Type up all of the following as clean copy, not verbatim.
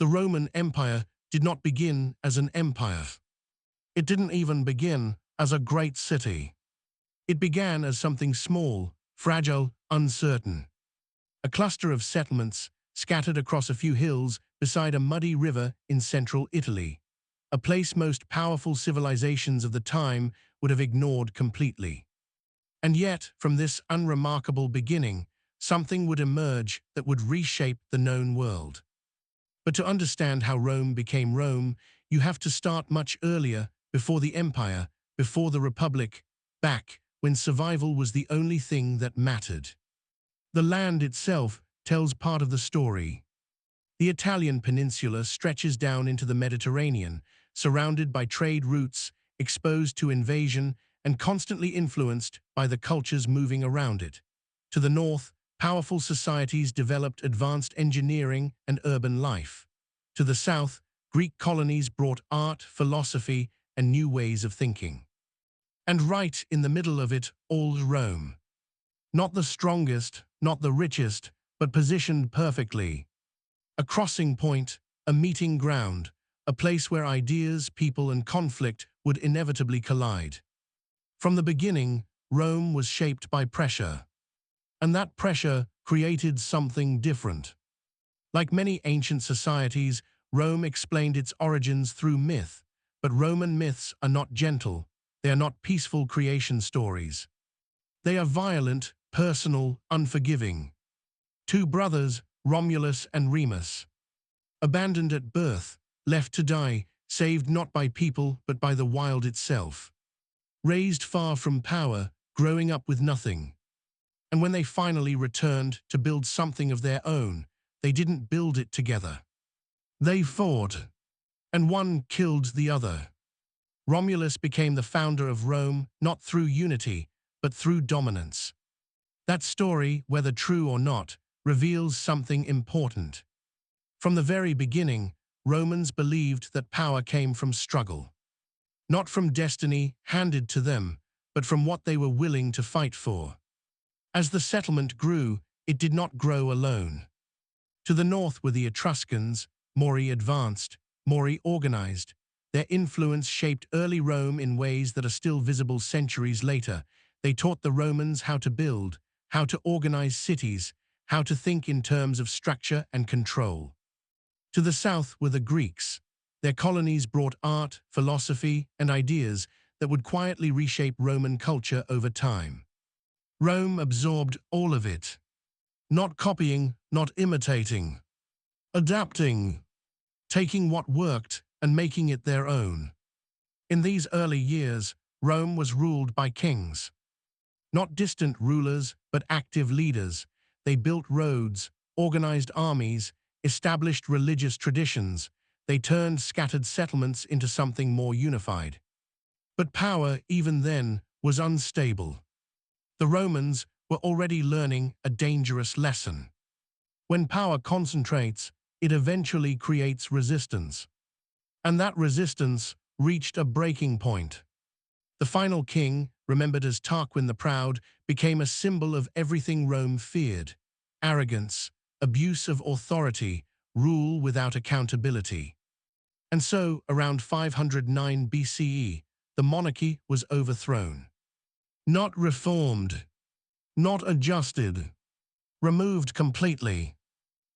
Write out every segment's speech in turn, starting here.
The Roman Empire did not begin as an empire. It didn't even begin as a great city. It began as something small, fragile, uncertain. A cluster of settlements scattered across a few hills beside a muddy river in central Italy, a place most powerful civilizations of the time would have ignored completely. And yet, from this unremarkable beginning, something would emerge that would reshape the known world. But to understand how Rome became Rome, you have to start much earlier, before the empire, before the republic, back when survival was the only thing that mattered. The land itself tells part of the story. The Italian peninsula stretches down into the Mediterranean, surrounded by trade routes, exposed to invasion, and constantly influenced by the cultures moving around it. To the north, powerful societies developed advanced engineering and urban life. To the south, Greek colonies brought art, philosophy, and new ways of thinking. And right in the middle of it all, Rome. Not the strongest, not the richest, but positioned perfectly. A crossing point, a meeting ground, a place where ideas, people, and conflict would inevitably collide. From the beginning, Rome was shaped by pressure. And that pressure created something different. Like many ancient societies, Rome explained its origins through myth, but Roman myths are not gentle, they are not peaceful creation stories. They are violent, personal, unforgiving. Two brothers, Romulus and Remus, abandoned at birth, left to die, saved not by people but by the wild itself. Raised far from power, growing up with nothing. And when they finally returned to build something of their own, they didn't build it together. They fought, and one killed the other. Romulus became the founder of Rome not through unity, but through dominance. That story, whether true or not, reveals something important. From the very beginning, Romans believed that power came from struggle. Not from destiny handed to them, but from what they were willing to fight for. As the settlement grew, it did not grow alone. To the north were the Etruscans, more advanced, more organized. Their influence shaped early Rome in ways that are still visible centuries later. They taught the Romans how to build, how to organize cities, how to think in terms of structure and control. To the south were the Greeks. Their colonies brought art, philosophy, and ideas that would quietly reshape Roman culture over time. Rome absorbed all of it. Not copying, not imitating. Adapting. Taking what worked and making it their own. In these early years, Rome was ruled by kings. Not distant rulers, but active leaders. They built roads, organized armies, established religious traditions. They turned scattered settlements into something more unified. But power, even then, was unstable. The Romans were already learning a dangerous lesson. When power concentrates, it eventually creates resistance. And that resistance reached a breaking point. The final king, remembered as Tarquin the Proud, became a symbol of everything Rome feared: arrogance, abuse of authority, rule without accountability. And so, around 509 BCE, the monarchy was overthrown. Not reformed, not adjusted, removed completely.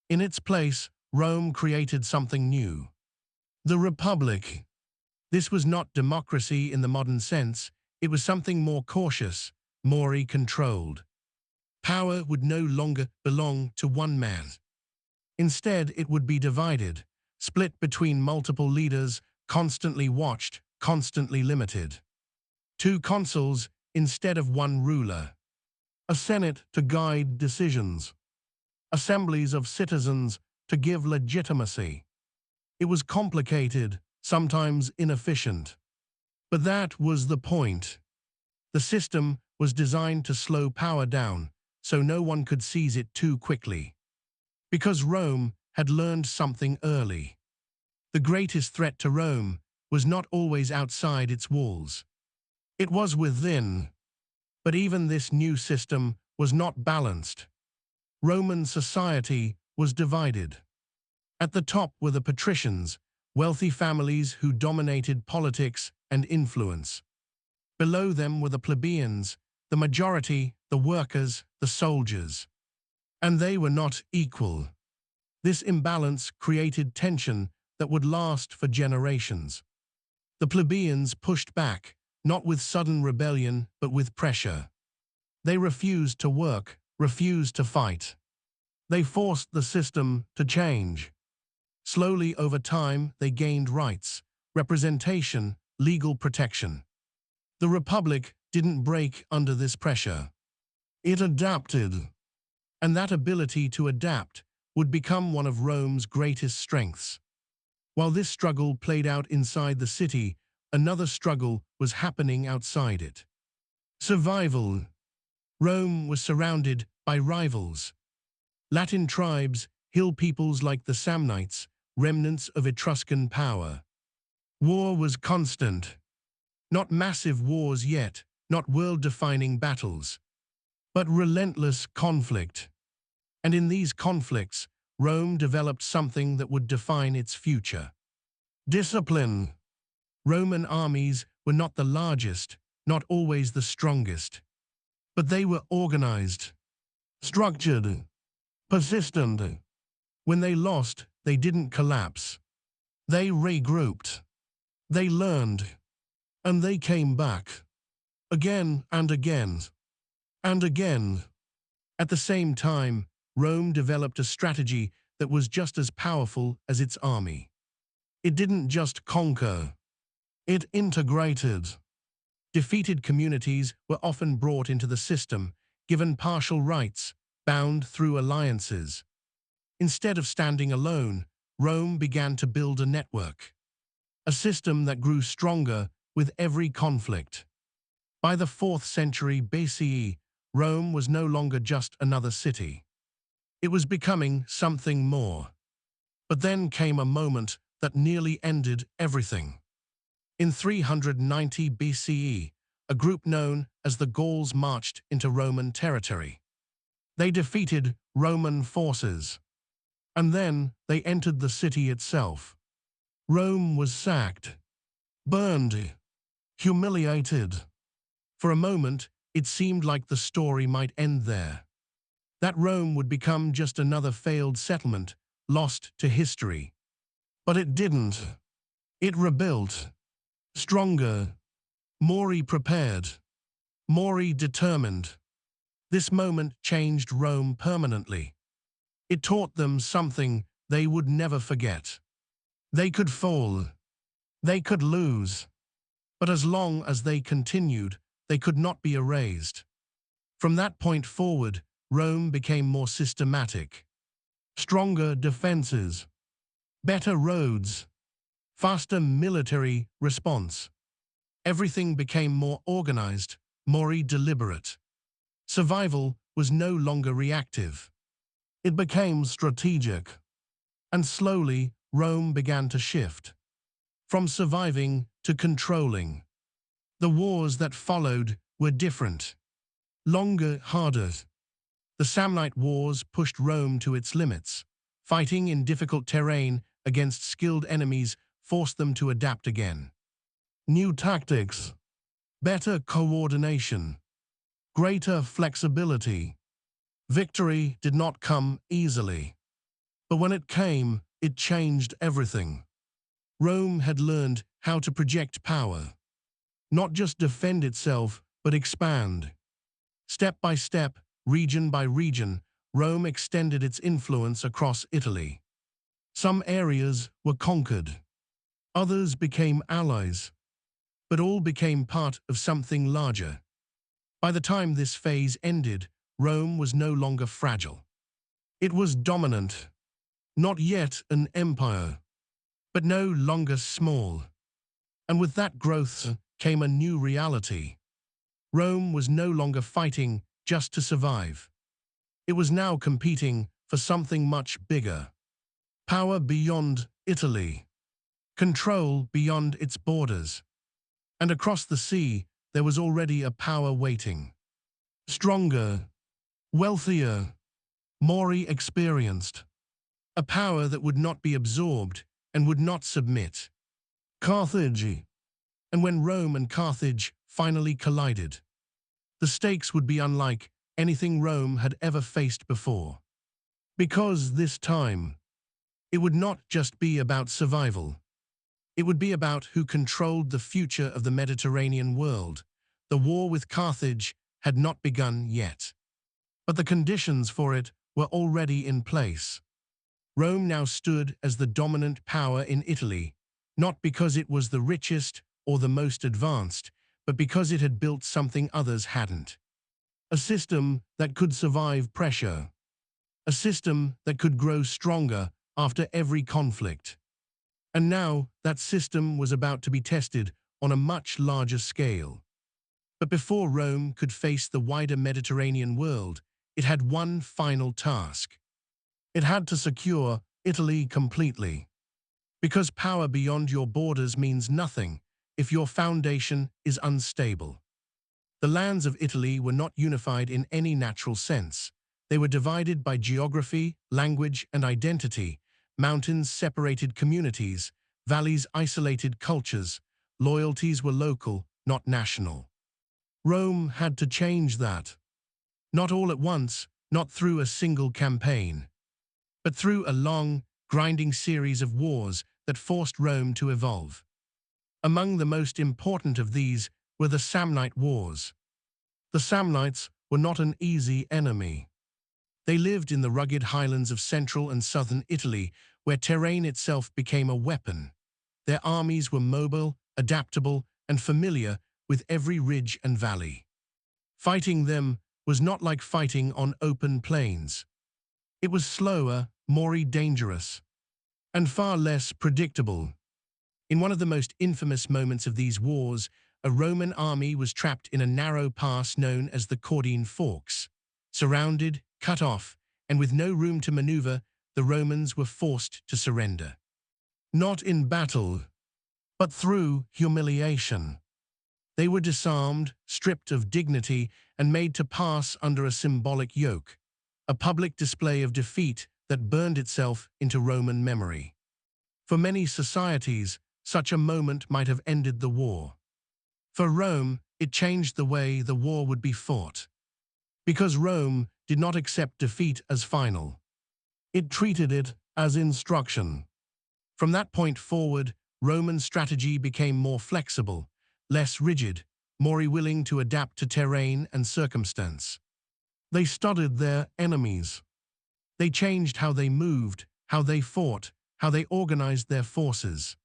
In its place, Rome created something new. The Republic. This was not democracy in the modern sense, it was something more cautious, more controlled. Power would no longer belong to one man. Instead, it would be divided, split between multiple leaders, constantly watched, constantly limited. Two consuls instead of one ruler. A senate to guide decisions. Assemblies of citizens to give legitimacy. It was complicated, sometimes inefficient. But that was the point. The system was designed to slow power down, so no one could seize it too quickly. Because Rome had learned something early. The greatest threat to Rome was not always outside its walls. It was within. But even this new system was not balanced. Roman society was divided. At the top were the patricians, wealthy families who dominated politics and influence. Below them were the plebeians, the majority, the workers, the soldiers. And they were not equal. This imbalance created tension that would last for generations. The plebeians pushed back, not with sudden rebellion, but with pressure. They refused to work, refused to fight. They forced the system to change. Slowly over time, they gained rights, representation, legal protection. The Republic didn't break under this pressure. It adapted. And that ability to adapt would become one of Rome's greatest strengths. While this struggle played out inside the city, another struggle was happening outside it. Survival. Rome was surrounded by rivals. Latin tribes, hill peoples like the Samnites, remnants of Etruscan power. War was constant. Not massive wars yet, not world-defining battles, but relentless conflict. And in these conflicts, Rome developed something that would define its future. Discipline. Roman armies were not the largest, not always the strongest, but they were organized, structured, persistent. When they lost, they didn't collapse. They regrouped. They learned. And they came back. Again and again. And again. At the same time, Rome developed a strategy that was just as powerful as its army. It didn't just conquer. It integrated. Defeated communities were often brought into the system, given partial rights, bound through alliances. Instead of standing alone, Rome began to build a network. A system that grew stronger with every conflict. By the 4th century BCE, Rome was no longer just another city. It was becoming something more. But then came a moment that nearly ended everything. In 390 BCE, a group known as the Gauls marched into Roman territory. They defeated Roman forces. And then they entered the city itself. Rome was sacked, burned, humiliated. For a moment, it seemed like the story might end there. That Rome would become just another failed settlement, lost to history. But it didn't. It rebuilt. Stronger. More prepared. More determined. This moment changed Rome permanently. It taught them something they would never forget. They could fall. They could lose. But as long as they continued, they could not be erased. From that point forward, Rome became more systematic. Stronger defenses. Better roads. Faster military response. Everything became more organized, more deliberate. Survival was no longer reactive. It became strategic. And slowly, Rome began to shift. From surviving to controlling. The wars that followed were different. Longer, harder. The Samnite Wars pushed Rome to its limits. Fighting in difficult terrain against skilled enemies forced them to adapt again. New tactics. Better coordination. Greater flexibility. Victory did not come easily. But when it came, it changed everything. Rome had learned how to project power. Not just defend itself, but expand. Step by step, region by region, Rome extended its influence across Italy. Some areas were conquered. Others became allies. But all became part of something larger. By the time this phase ended, Rome was no longer fragile. It was dominant. Not yet an empire, but no longer small. And with that growth came a new reality. Rome was no longer fighting just to survive. It was now competing for something much bigger. Power beyond Italy. Control beyond its borders. And across the sea, there was already a power waiting. Stronger, wealthier, more experienced. a power that would not be absorbed and would not submit. Carthage. And when Rome and Carthage finally collided, the stakes would be unlike anything Rome had ever faced before. Because this time, it would not just be about survival. It would be about who controlled the future of the Mediterranean world. The war with Carthage had not begun yet, but the conditions for it were already in place. Rome now stood as the dominant power in Italy, not because it was the richest or the most advanced, but because it had built something others hadn't. A system that could survive pressure. A system that could grow stronger after every conflict. And now that system was about to be tested on a much larger scale. But before Rome could face the wider Mediterranean world, it had one final task. It had to secure Italy completely. Because power beyond your borders means nothing if your foundation is unstable. The lands of Italy were not unified in any natural sense. They were divided by geography, language, and identity. Mountains separated communities, valleys isolated cultures, loyalties were local, not national. Rome had to change that. Not all at once, not through a single campaign, but through a long, grinding series of wars that forced Rome to evolve. Among the most important of these were the Samnite Wars. The Samnites were not an easy enemy. They lived in the rugged highlands of central and southern Italy, where terrain itself became a weapon. Their armies were mobile, adaptable, and familiar with every ridge and valley. Fighting them was not like fighting on open plains. It was slower, more dangerous, and far less predictable. In one of the most infamous moments of these wars, a Roman army was trapped in a narrow pass known as the Caudine Forks. Surrounded, cut off, and with no room to maneuver, the Romans were forced to surrender. Not in battle, but through humiliation. They were disarmed, stripped of dignity, and made to pass under a symbolic yoke, a public display of defeat that burned itself into Roman memory. For many societies, such a moment might have ended the war. For Rome, it changed the way the war would be fought. Because Rome did not accept defeat as final. It treated it as instruction. From that point forward, Roman strategy became more flexible, less rigid, more willing to adapt to terrain and circumstance. They studied their enemies. They changed how they moved, how they fought, how they organized their forces.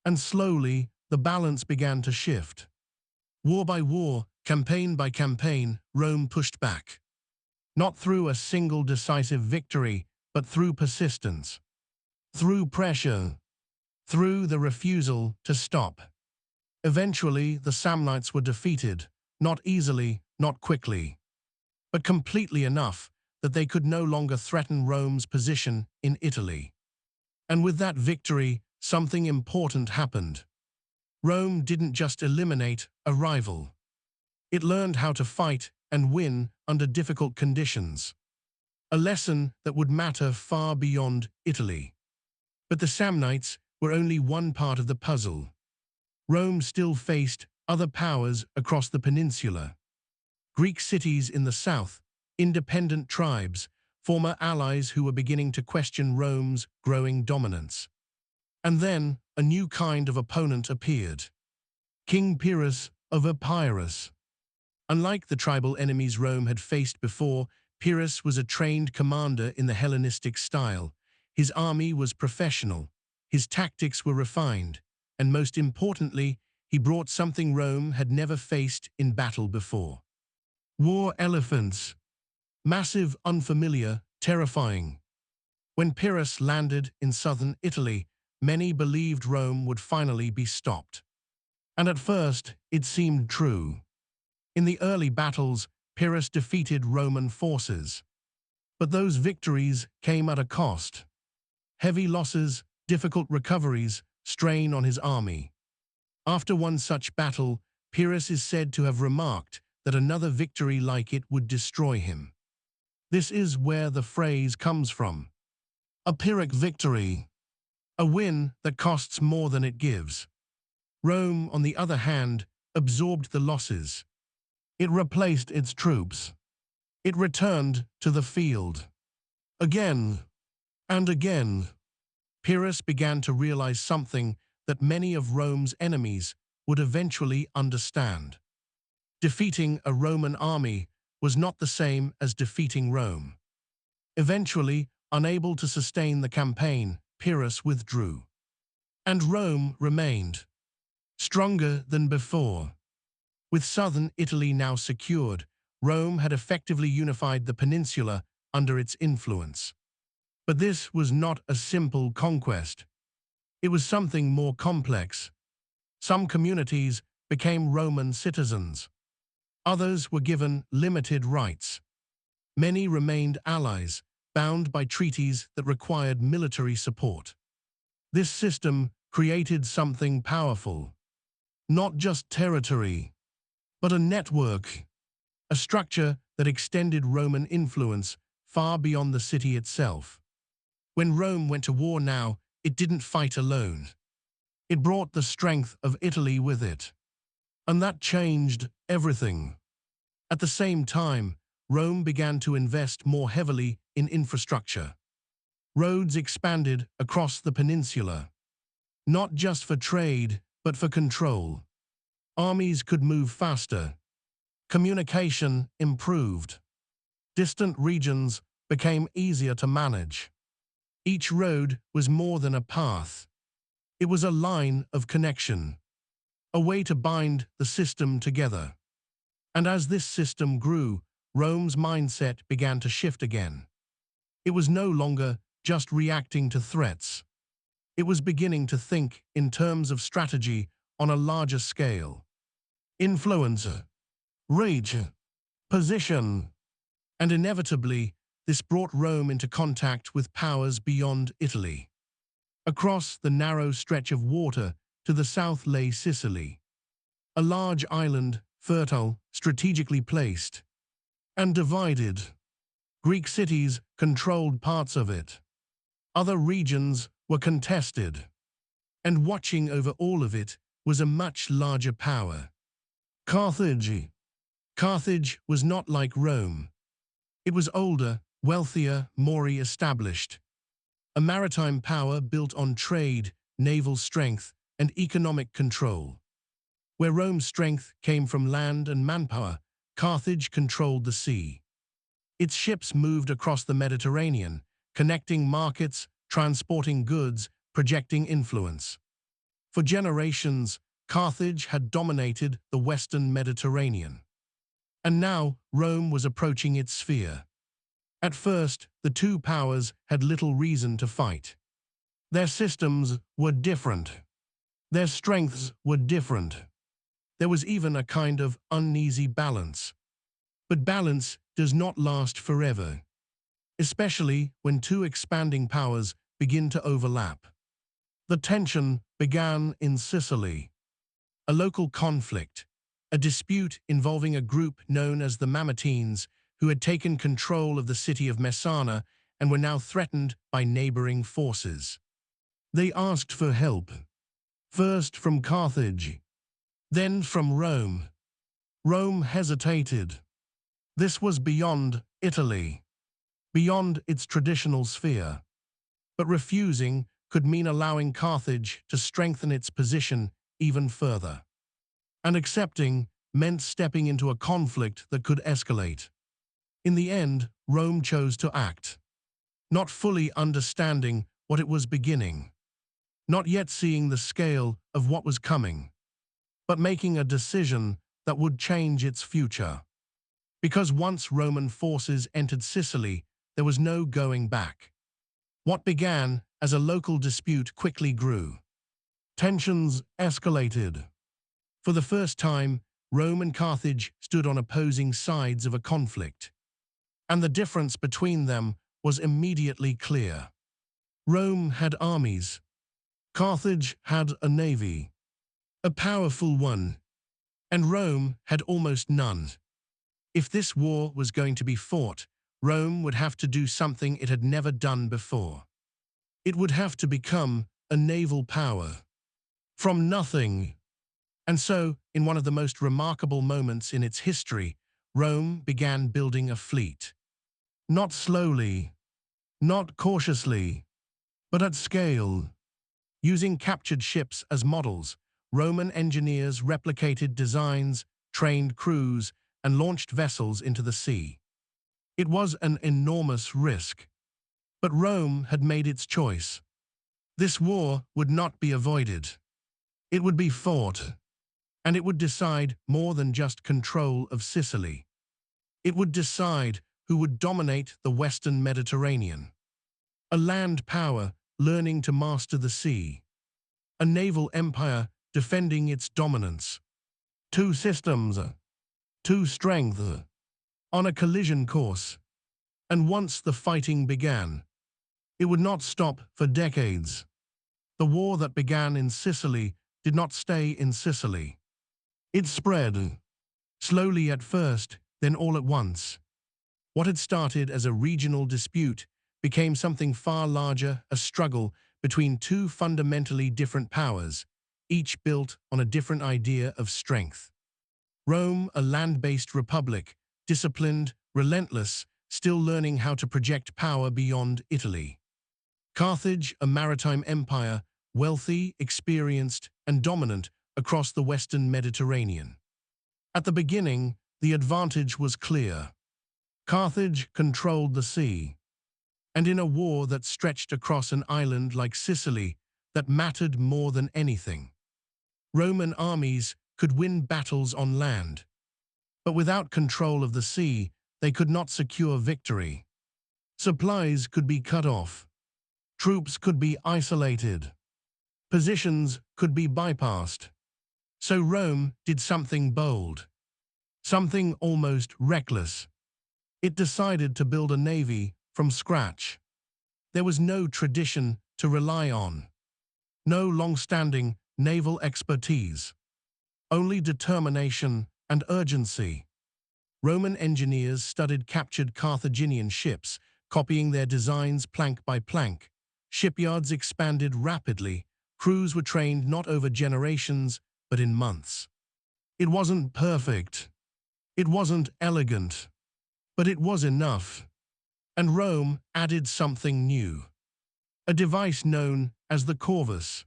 And slowly, the balance began to shift. War by war, campaign by campaign, Rome pushed back. Not through a single decisive victory, but through persistence. Through pressure. Through the refusal to stop. Eventually, the Samnites were defeated, not easily, not quickly, but completely enough that they could no longer threaten Rome's position in Italy. And with that victory, something important happened. Rome didn't just eliminate a rival. It learned how to fight and win under difficult conditions. A lesson that would matter far beyond Italy. But the Samnites were only one part of the puzzle. Rome still faced other powers across the peninsula. Greek cities in the south, independent tribes, former allies who were beginning to question Rome's growing dominance. And then a new kind of opponent appeared. King Pyrrhus of Epirus. Unlike the tribal enemies Rome had faced before, Pyrrhus was a trained commander in the Hellenistic style. His army was professional, his tactics were refined, and most importantly, he brought something Rome had never faced in battle before. War elephants. Massive, unfamiliar, terrifying. When Pyrrhus landed in southern Italy, many believed Rome would finally be stopped. And at first, it seemed true. In the early battles, Pyrrhus defeated Roman forces. But those victories came at a cost. Heavy losses, difficult recoveries, strain on his army. After one such battle, Pyrrhus is said to have remarked that another victory like it would destroy him. This is where the phrase comes from. A Pyrrhic victory, a win that costs more than it gives. Rome, on the other hand, absorbed the losses. It replaced its troops. It returned to the field. Again and again, Pyrrhus began to realize something that many of Rome's enemies would eventually understand. Defeating a Roman army was not the same as defeating Rome. Eventually, unable to sustain the campaign, Pyrrhus withdrew. And Rome remained, stronger than before. With southern Italy now secured, Rome had effectively unified the peninsula under its influence. But this was not a simple conquest. It was something more complex. Some communities became Roman citizens. Others were given limited rights. Many remained allies, bound by treaties that required military support. This system created something powerful. Not just territory, but a network, a structure that extended Roman influence far beyond the city itself. When Rome went to war now, it didn't fight alone. It brought the strength of Italy with it. And that changed everything. At the same time, Rome began to invest more heavily in infrastructure. Roads expanded across the peninsula, not just for trade, but for control. Armies could move faster. Communication improved. Distant regions became easier to manage. Each road was more than a path. It was a line of connection, a way to bind the system together. And as this system grew, Rome's mindset began to shift again. It was no longer just reacting to threats. It was beginning to think in terms of strategy on a larger scale. Influence, reach, position. And inevitably, this brought Rome into contact with powers beyond Italy. Across the narrow stretch of water to the south lay Sicily, a large island, fertile, strategically placed, and divided. Greek cities controlled parts of it. Other regions were contested. And watching over all of it was a much larger power. Carthage. Carthage was not like Rome. It was older, wealthier, more established. A maritime power built on trade, naval strength, and economic control. Where Rome's strength came from land and manpower, Carthage controlled the sea. Its ships moved across the Mediterranean, connecting markets, transporting goods, projecting influence. For generations, Carthage had dominated the Western Mediterranean. And now Rome was approaching its sphere. At first, the two powers had little reason to fight. Their systems were different. Their strengths were different. There was even a kind of uneasy balance. But balance does not last forever, especially when two expanding powers begin to overlap. The tension began in Sicily. A local conflict, a dispute involving a group known as the Mamertines, who had taken control of the city of Messana and were now threatened by neighboring forces. They asked for help, first from Carthage, then from Rome. Rome hesitated. This was beyond Italy, beyond its traditional sphere. But refusing could mean allowing Carthage to strengthen its position even further. And accepting meant stepping into a conflict that could escalate. In the end, Rome chose to act, not fully understanding what it was beginning, not yet seeing the scale of what was coming, but making a decision that would change its future. Because once Roman forces entered Sicily, there was no going back. What began as a local dispute quickly grew. Tensions escalated. For the first time, Rome and Carthage stood on opposing sides of a conflict. And the difference between them was immediately clear. Rome had armies. Carthage had a navy, a powerful one, and Rome had almost none. If this war was going to be fought, Rome would have to do something it had never done before. It would have to become a naval power. From nothing. And so, in one of the most remarkable moments in its history, Rome began building a fleet. Not slowly, not cautiously, but at scale. Using captured ships as models, Roman engineers replicated designs, trained crews, and launched vessels into the sea. It was an enormous risk. But Rome had made its choice. This war would not be avoided. It would be fought. And it would decide more than just control of Sicily. It would decide who would dominate the Western Mediterranean. A land power learning to master the sea. A naval empire defending its dominance. Two systems, two strengths, on a collision course. And once the fighting began, it would not stop for decades. The war that began in Sicily did not stay in Sicily. It spread, slowly at first, then all at once. What had started as a regional dispute became something far larger, a struggle between two fundamentally different powers, each built on a different idea of strength. Rome, a land-based republic, disciplined, relentless, still learning how to project power beyond Italy. Carthage, a maritime empire, wealthy, experienced, and dominant across the Western Mediterranean. At the beginning, the advantage was clear. Carthage controlled the sea, and in a war that stretched across an island like Sicily, that mattered more than anything. Roman armies could win battles on land, but without control of the sea, they could not secure victory. Supplies could be cut off. Troops could be isolated. Positions could be bypassed. So Rome did something bold, something almost reckless. It decided to build a navy from scratch. There was no tradition to rely on, no long-standing naval expertise, only determination and urgency. Roman engineers studied captured Carthaginian ships, copying their designs plank by plank. Shipyards expanded rapidly. Crews were trained not over generations, but in months. It wasn't perfect. It wasn't elegant. But it was enough. And Rome added something new. A device known as the corvus.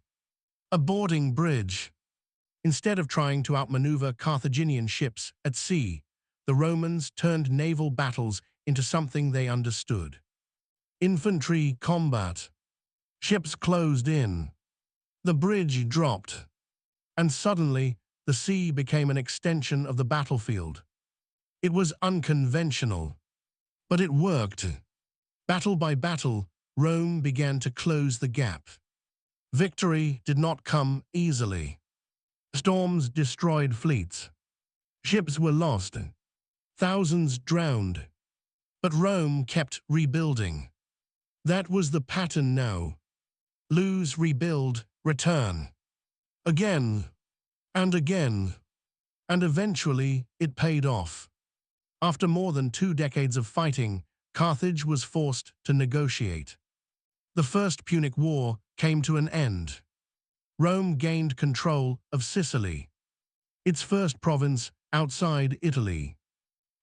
A boarding bridge. Instead of trying to outmaneuver Carthaginian ships at sea, the Romans turned naval battles into something they understood. Infantry combat. Ships closed in. The bridge dropped. And suddenly, the sea became an extension of the battlefield. It was unconventional, but it worked. Battle by battle, Rome began to close the gap. Victory did not come easily. Storms destroyed fleets. Ships were lost. Thousands drowned. But Rome kept rebuilding. That was the pattern now. Lose, rebuild, return. Again, and again. And eventually, it paid off. After more than 2 decades of fighting, Carthage was forced to negotiate. The First Punic War came to an end. Rome gained control of Sicily, its first province outside Italy.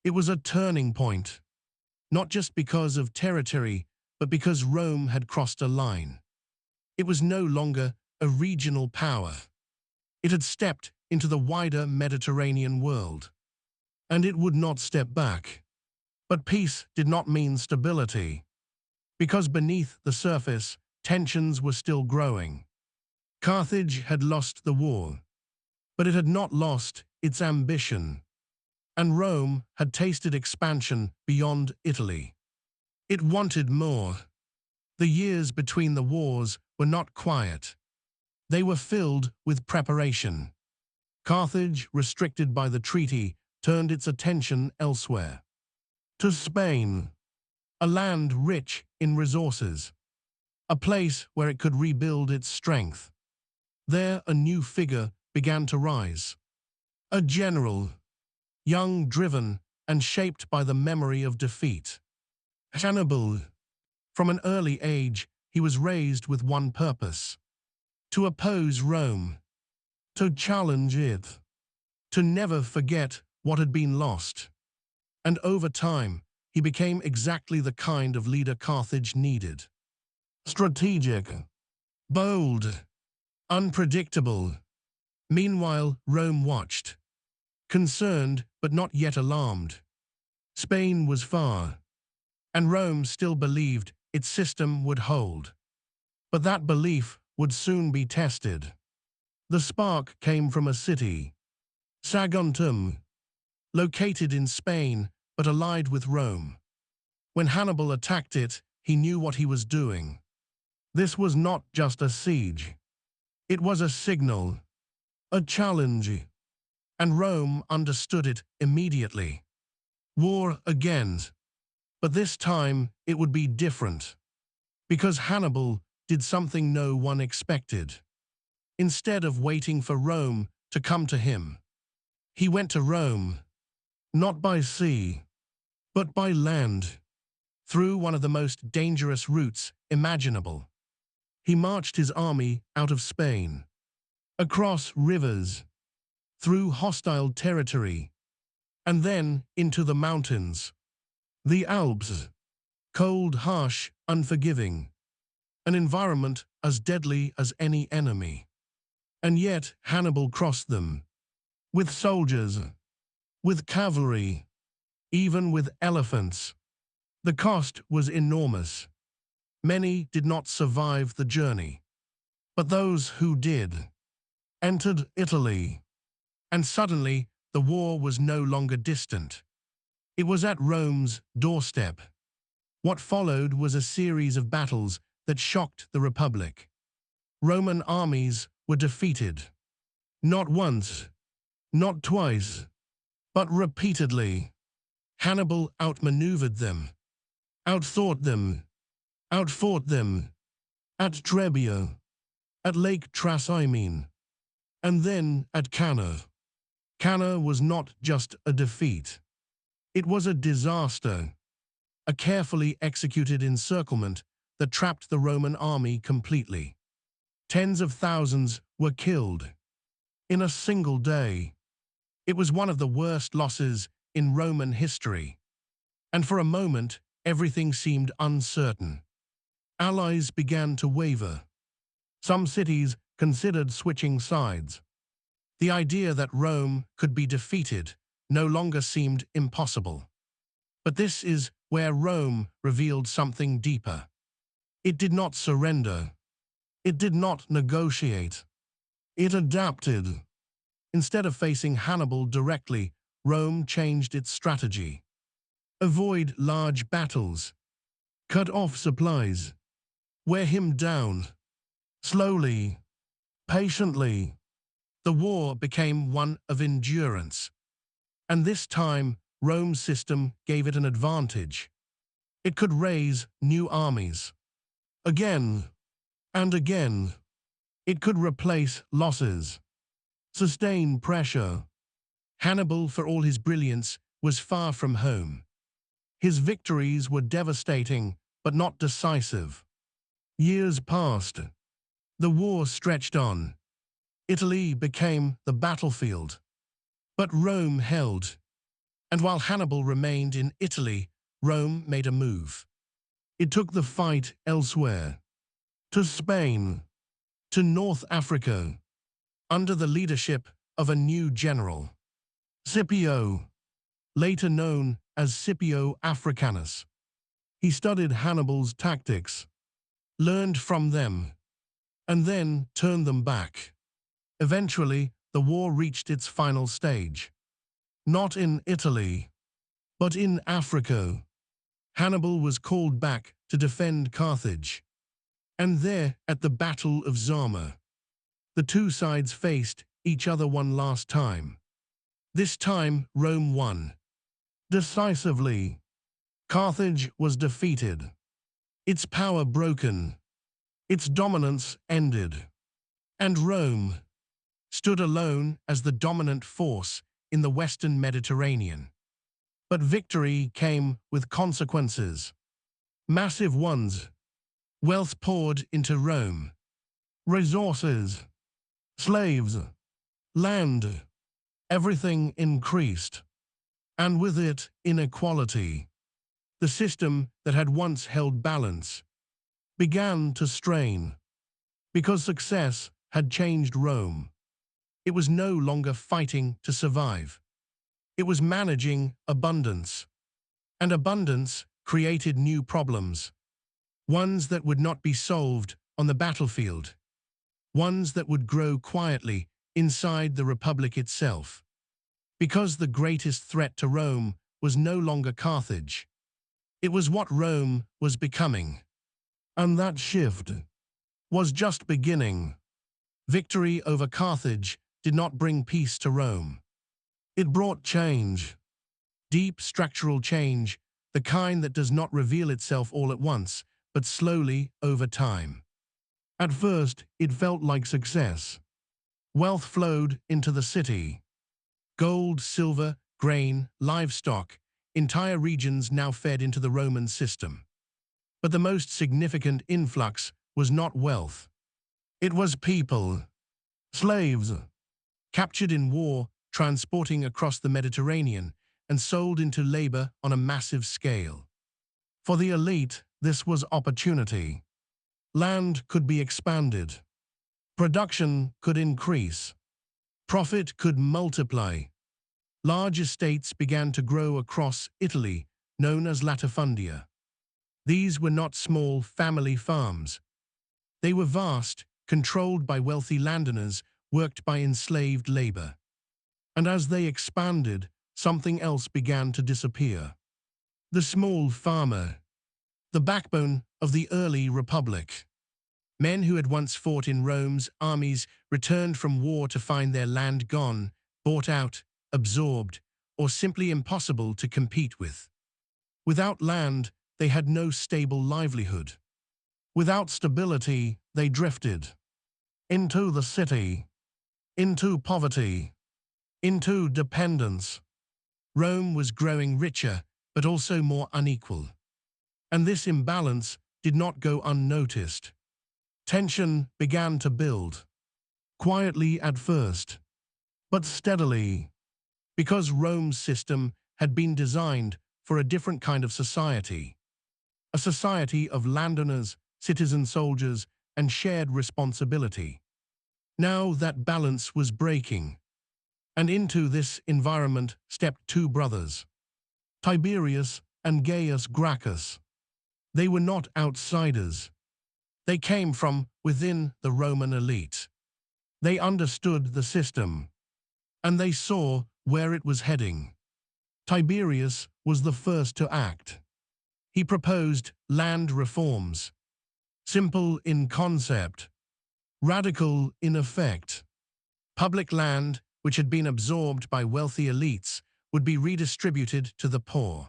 It was a turning point, not just because of territory, but because Rome had crossed a line. It was no longer a regional power. It had stepped into the wider Mediterranean world. And it would not step back. But peace did not mean stability. Because beneath the surface, tensions were still growing. Carthage had lost the war, but it had not lost its ambition. And Rome had tasted expansion beyond Italy. It wanted more. The years between the wars were not quiet. They were filled with preparation. Carthage, restricted by the treaty, turned its attention elsewhere. To Spain, a land rich in resources, a place where it could rebuild its strength. There a new figure began to rise. A general, young, driven, and shaped by the memory of defeat. Hannibal. From an early age, he was raised with one purpose: to oppose Rome, to challenge it, to never forget what had been lost. And over time, he became exactly the kind of leader Carthage needed. Strategic, bold, unpredictable. Meanwhile, Rome watched, concerned but not yet alarmed. Spain was far, and Rome still believed its system would hold. But that belief would soon be tested. The spark came from a city, Saguntum, located in Spain but allied with Rome. When Hannibal attacked it, he knew what he was doing. This was not just a siege. It was a signal, a challenge, and Rome understood it immediately. War again, but this time it would be different, because Hannibal did something no one expected. Instead of waiting for Rome to come to him, he went to Rome, not by sea, but by land, through one of the most dangerous routes imaginable. He marched his army out of Spain, across rivers, through hostile territory, and then into the mountains. The Alps, cold, harsh, unforgiving, an environment as deadly as any enemy. And yet Hannibal crossed them, with soldiers, with cavalry, even with elephants. The cost was enormous. Many did not survive the journey, but those who did entered Italy, and suddenly the war was no longer distant. It was at Rome's doorstep. What followed was a series of battles that shocked the Republic. Roman armies were defeated, not once, not twice, but repeatedly. Hannibal outmaneuvered them, outthought them, outfought them, at Trebia, at Lake Trasimene, and then at Cannae. Cannae was not just a defeat. It was a disaster, a carefully executed encirclement that trapped the Roman army completely. Tens of thousands were killed in a single day. It was one of the worst losses in Roman history. And for a moment, everything seemed uncertain. Allies began to waver. Some cities considered switching sides. The idea that Rome could be defeated no longer seemed impossible. But this is where Rome revealed something deeper. It did not surrender. It did not negotiate. It adapted. Instead of facing Hannibal directly, Rome changed its strategy. Avoid large battles. Cut off supplies. Wear him down. Slowly, patiently. The war became one of endurance. And this time, Rome's system gave it an advantage. It could raise new armies. Again and again. It could replace losses, sustain pressure. Hannibal, for all his brilliance, was far from home. His victories were devastating, but not decisive. Years passed. The war stretched on. Italy became the battlefield. But Rome held. And while Hannibal remained in Italy, Rome made a move. It took the fight elsewhere. To Spain, to North Africa, under the leadership of a new general, Scipio, later known as Scipio Africanus. He studied Hannibal's tactics, learned from them, and then turned them back. Eventually, the war reached its final stage. Not in Italy, but in Africa. Hannibal was called back to defend Carthage. And there, at the Battle of Zama, the two sides faced each other one last time. This time, Rome won. Decisively. Carthage was defeated. Its power broken. Its dominance ended. And Rome stood alone as the dominant force in the Western Mediterranean. But victory came with consequences. Massive ones. Wealth poured into Rome. Resources, slaves, land, everything increased. And with it, inequality. The system that had once held balance began to strain. Because success had changed Rome. It was no longer fighting to survive. It was managing abundance. And abundance created new problems. Ones that would not be solved on the battlefield. Ones that would grow quietly inside the Republic itself. Because the greatest threat to Rome was no longer Carthage. It was what Rome was becoming. And that shift was just beginning. Victory over Carthage did not bring peace to Rome. It brought change. Deep structural change, the kind that does not reveal itself all at once, but slowly over time. At first, it felt like success. Wealth flowed into the city. Gold, silver, grain, livestock, entire regions now fed into the Roman system. But the most significant influx was not wealth. It was people. Slaves. Captured in war, transporting across the Mediterranean, and sold into labor on a massive scale. For the elite, this was opportunity. Land could be expanded. Production could increase. Profit could multiply. Large estates began to grow across Italy, known as latifundia. These were not small family farms. They were vast, controlled by wealthy landowners, worked by enslaved labor. And as they expanded, something else began to disappear. The small farmer, the backbone of the early republic. Men who had once fought in Rome's armies returned from war to find their land gone, bought out, absorbed, or simply impossible to compete with. Without land, they had no stable livelihood. Without stability, they drifted into the city, into poverty, into dependence. Rome was growing richer, but also more unequal. And this imbalance did not go unnoticed. Tension began to build, quietly at first, but steadily, because Rome's system had been designed for a different kind of society. A society of landowners, citizen soldiers, and shared responsibility. Now that balance was breaking. And into this environment stepped two brothers, Tiberius and Gaius Gracchus. They were not outsiders. They came from within the Roman elite. They understood the system, and they saw where it was heading. Tiberius was the first to act. He proposed land reforms, simple in concept, radical in effect. Public land, which had been absorbed by wealthy elites, would be redistributed to the poor.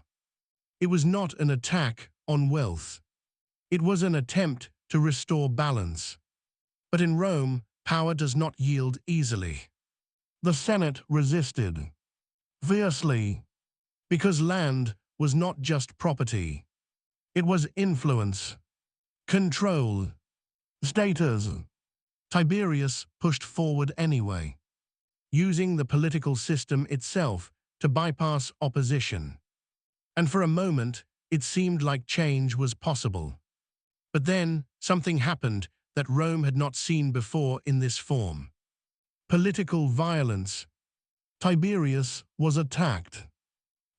It was not an attack on wealth. It was an attempt to restore balance. But in Rome, power does not yield easily. The Senate resisted fiercely because land was not just property. It was influence, control, status. Tiberius pushed forward anyway, using the political system itself to bypass opposition. And for a moment, it seemed like change was possible. But then, something happened that Rome had not seen before in this form. Political violence. Tiberius was attacked,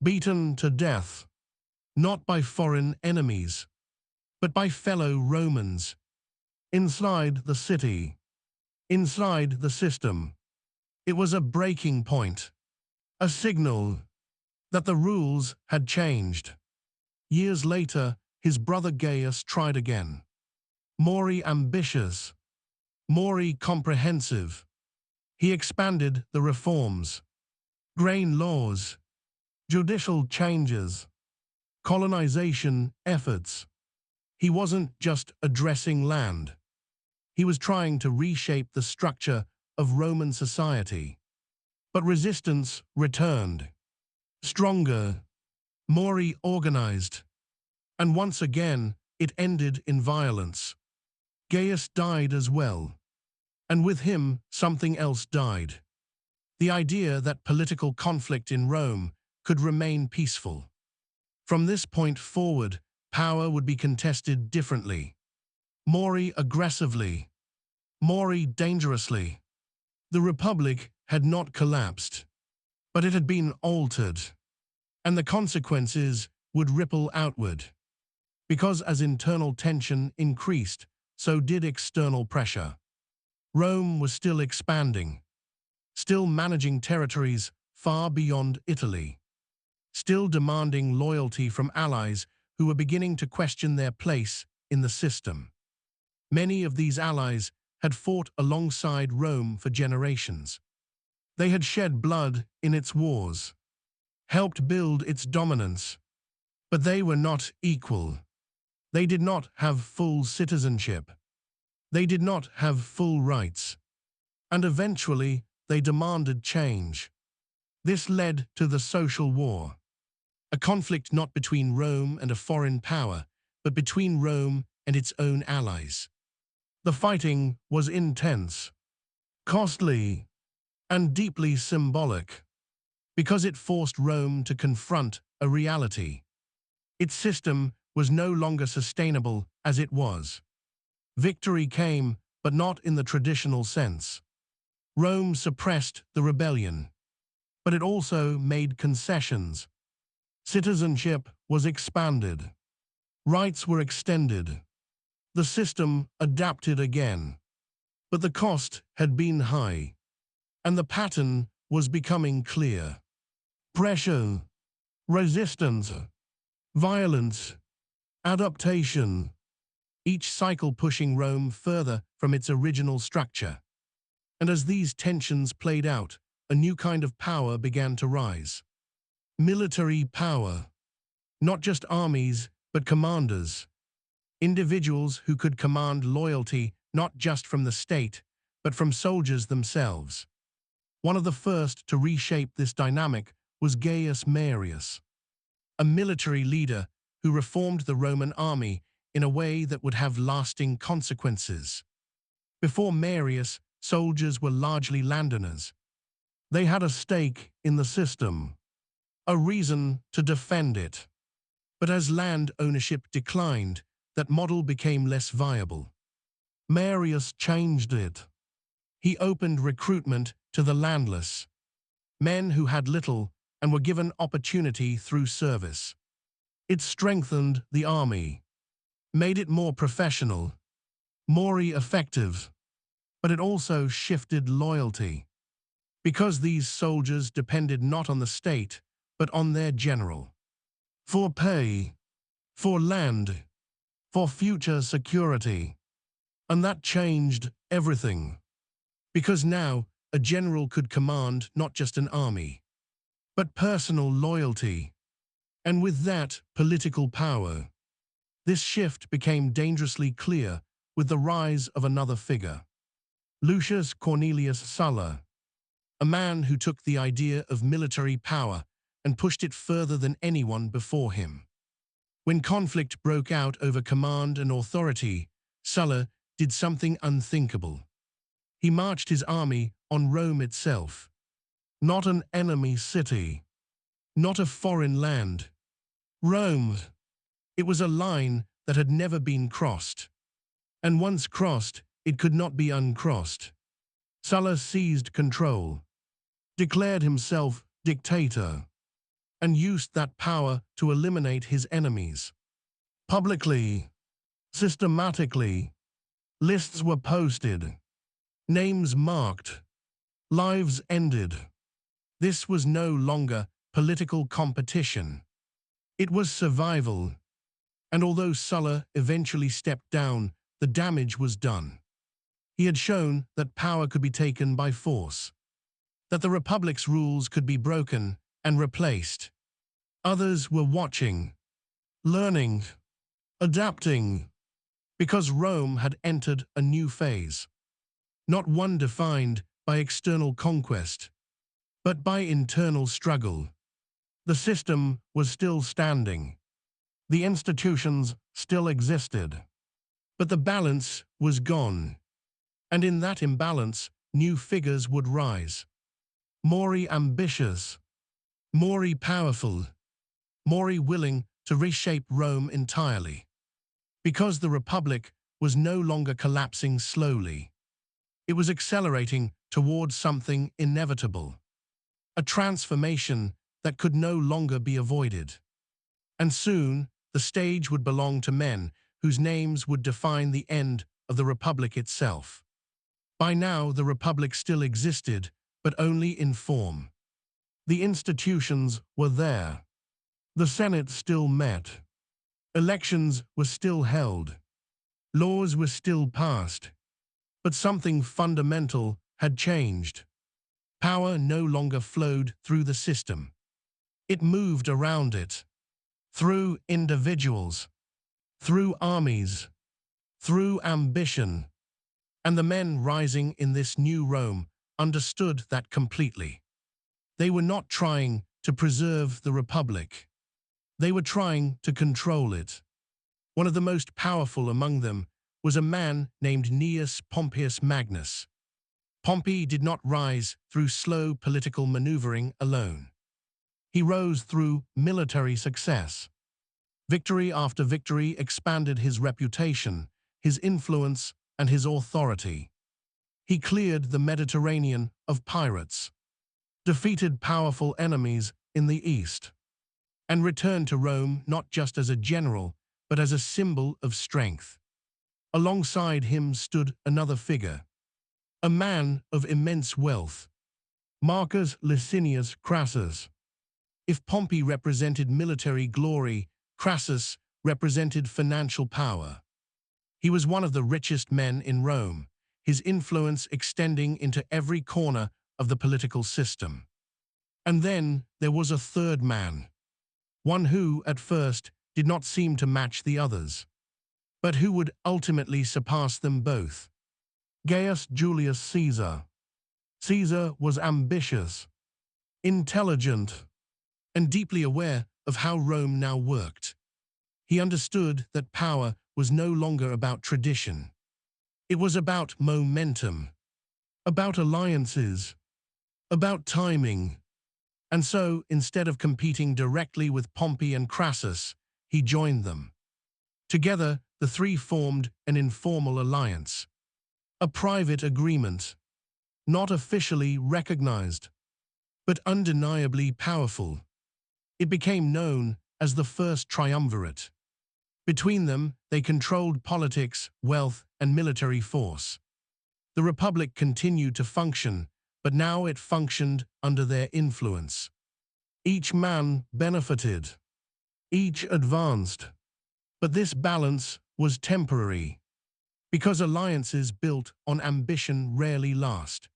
beaten to death, not by foreign enemies, but by fellow Romans, inside the city, inside the system. It was a breaking point, a signal that the rules had changed. Years later, his brother Gaius tried again. More ambitious, more comprehensive. He expanded the reforms, grain laws, judicial changes, colonization efforts. He wasn't just addressing land. He was trying to reshape the structure of Roman society. But resistance returned, stronger, more organized. And once again, it ended in violence. Gaius died as well, and with him something else died. The idea that political conflict in Rome could remain peaceful. From this point forward, power would be contested differently. More aggressively, more dangerously. The Republic had not collapsed, but it had been altered, and the consequences would ripple outward. Because as internal tension increased, so did external pressure. Rome was still expanding, still managing territories far beyond Italy, still demanding loyalty from allies who were beginning to question their place in the system. Many of these allies had fought alongside Rome for generations. They had shed blood in its wars, helped build its dominance, but they were not equal. They did not have full citizenship. They did not have full rights. And eventually, they demanded change. This led to the social war, a conflict not between Rome and a foreign power, but between Rome and its own allies. The fighting was intense, costly, and deeply symbolic, because it forced Rome to confront a reality. Its system was no longer sustainable as it was. Victory came, but not in the traditional sense. Rome suppressed the rebellion, but it also made concessions. Citizenship was expanded. Rights were extended. The system adapted again. But the cost had been high, and the pattern was becoming clear. Pressure, resistance, violence, adaptation, each cycle pushing Rome further from its original structure. And as these tensions played out, a new kind of power began to rise. Military power. Not just armies, but commanders. Individuals who could command loyalty not just from the state, but from soldiers themselves. One of the first to reshape this dynamic was Gaius Marius, a military leader who reformed the Roman army in a way that would have lasting consequences. Before Marius, soldiers were largely landowners. They had a stake in the system, a reason to defend it. But as land ownership declined, that model became less viable. Marius changed it. He opened recruitment to the landless, men who had little and were given opportunity through service. It strengthened the army, made it more professional, more effective, but it also shifted loyalty. Because these soldiers depended not on the state, but on their general. For pay, for land, for future security. And that changed everything. Because now, a general could command not just an army, but personal loyalty. And with that, political power. This shift became dangerously clear with the rise of another figure. Lucius Cornelius Sulla, a man who took the idea of military power and pushed it further than anyone before him. When conflict broke out over command and authority, Sulla did something unthinkable. He marched his army on Rome itself. Not an enemy city, not a foreign land. Rome. It was a line that had never been crossed. And once crossed, it could not be uncrossed. Sulla seized control, declared himself dictator, and used that power to eliminate his enemies. Publicly, systematically, lists were posted, names marked, lives ended. This was no longer political competition. It was survival. And although Sulla eventually stepped down, the damage was done. He had shown that power could be taken by force, that the Republic's rules could be broken and replaced. Others were watching, learning, adapting, because Rome had entered a new phase, not one defined by external conquest, but by internal struggle. The system was still standing. The institutions still existed, but the balance was gone. And in that imbalance, new figures would rise. More ambitious, more powerful, more willing to reshape Rome entirely. Because the Republic was no longer collapsing slowly. It was accelerating towards something inevitable. A transformation that could no longer be avoided. And soon, the stage would belong to men whose names would define the end of the Republic itself. By now, the Republic still existed, but only in form. The institutions were there. The Senate still met. Elections were still held. Laws were still passed. But something fundamental had changed. Power no longer flowed through the system. It moved around it. Through individuals. Through armies. Through ambition. And the men rising in this new Rome understood that completely. They were not trying to preserve the Republic. They were trying to control it. One of the most powerful among them was a man named Gnaeus Pompeius Magnus. Pompey did not rise through slow political maneuvering alone. He rose through military success. Victory after victory expanded his reputation, his influence, and his authority. He cleared the Mediterranean of pirates, defeated powerful enemies in the east, and returned to Rome not just as a general, but as a symbol of strength. Alongside him stood another figure, a man of immense wealth, Marcus Licinius Crassus. If Pompey represented military glory, Crassus represented financial power. He was one of the richest men in Rome, his influence extending into every corner of the political system. And then there was a third man, one who, at first, did not seem to match the others, but who would ultimately surpass them both. Gaius Julius Caesar. Caesar was ambitious, intelligent, and deeply aware of how Rome now worked. He understood that power was no longer about tradition. It was about momentum, about alliances, about timing. And so, instead of competing directly with Pompey and Crassus, he joined them. Together, the three formed an informal alliance, a private agreement, not officially recognized, but undeniably powerful. It became known as the First Triumvirate. Between them, they controlled politics, wealth, and military force. The Republic continued to function, but now it functioned under their influence. Each man benefited. Each advanced. But this balance was temporary, because alliances built on ambition rarely last.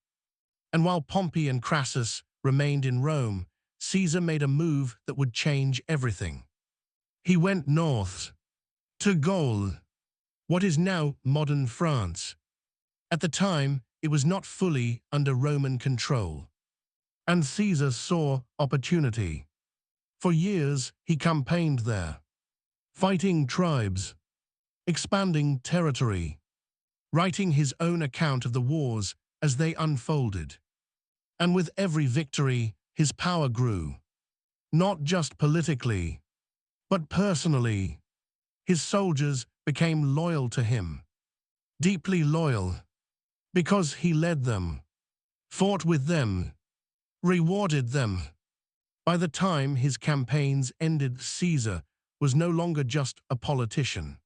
And while Pompey and Crassus remained in Rome, Caesar made a move that would change everything. He went north, to Gaul, what is now modern France. At the time, it was not fully under Roman control. And Caesar saw opportunity. For years, he campaigned there, fighting tribes, expanding territory, writing his own account of the wars as they unfolded. And with every victory, his power grew, not just politically, but personally. His soldiers became loyal to him, deeply loyal, because he led them, fought with them, rewarded them. By the time his campaigns ended, Caesar was no longer just a politician.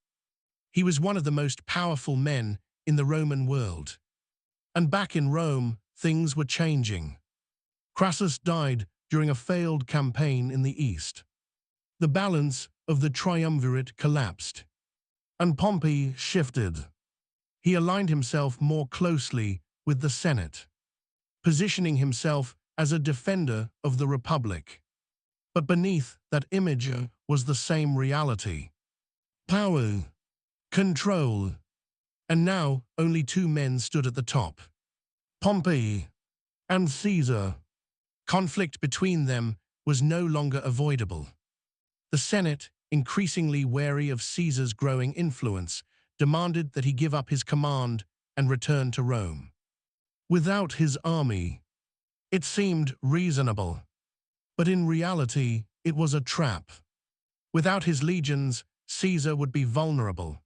He was one of the most powerful men in the Roman world. And back in Rome, things were changing. Crassus died during a failed campaign in the east. The balance of the triumvirate collapsed, and Pompey shifted. He aligned himself more closely with the Senate, positioning himself as a defender of the Republic. But beneath that image was the same reality: power, control. And now only two men stood at the top: Pompey and Caesar. Conflict between them was no longer avoidable. The Senate, increasingly wary of Caesar's growing influence, demanded that he give up his command and return to Rome. Without his army, it seemed reasonable, but in reality, it was a trap. Without his legions, Caesar would be vulnerable,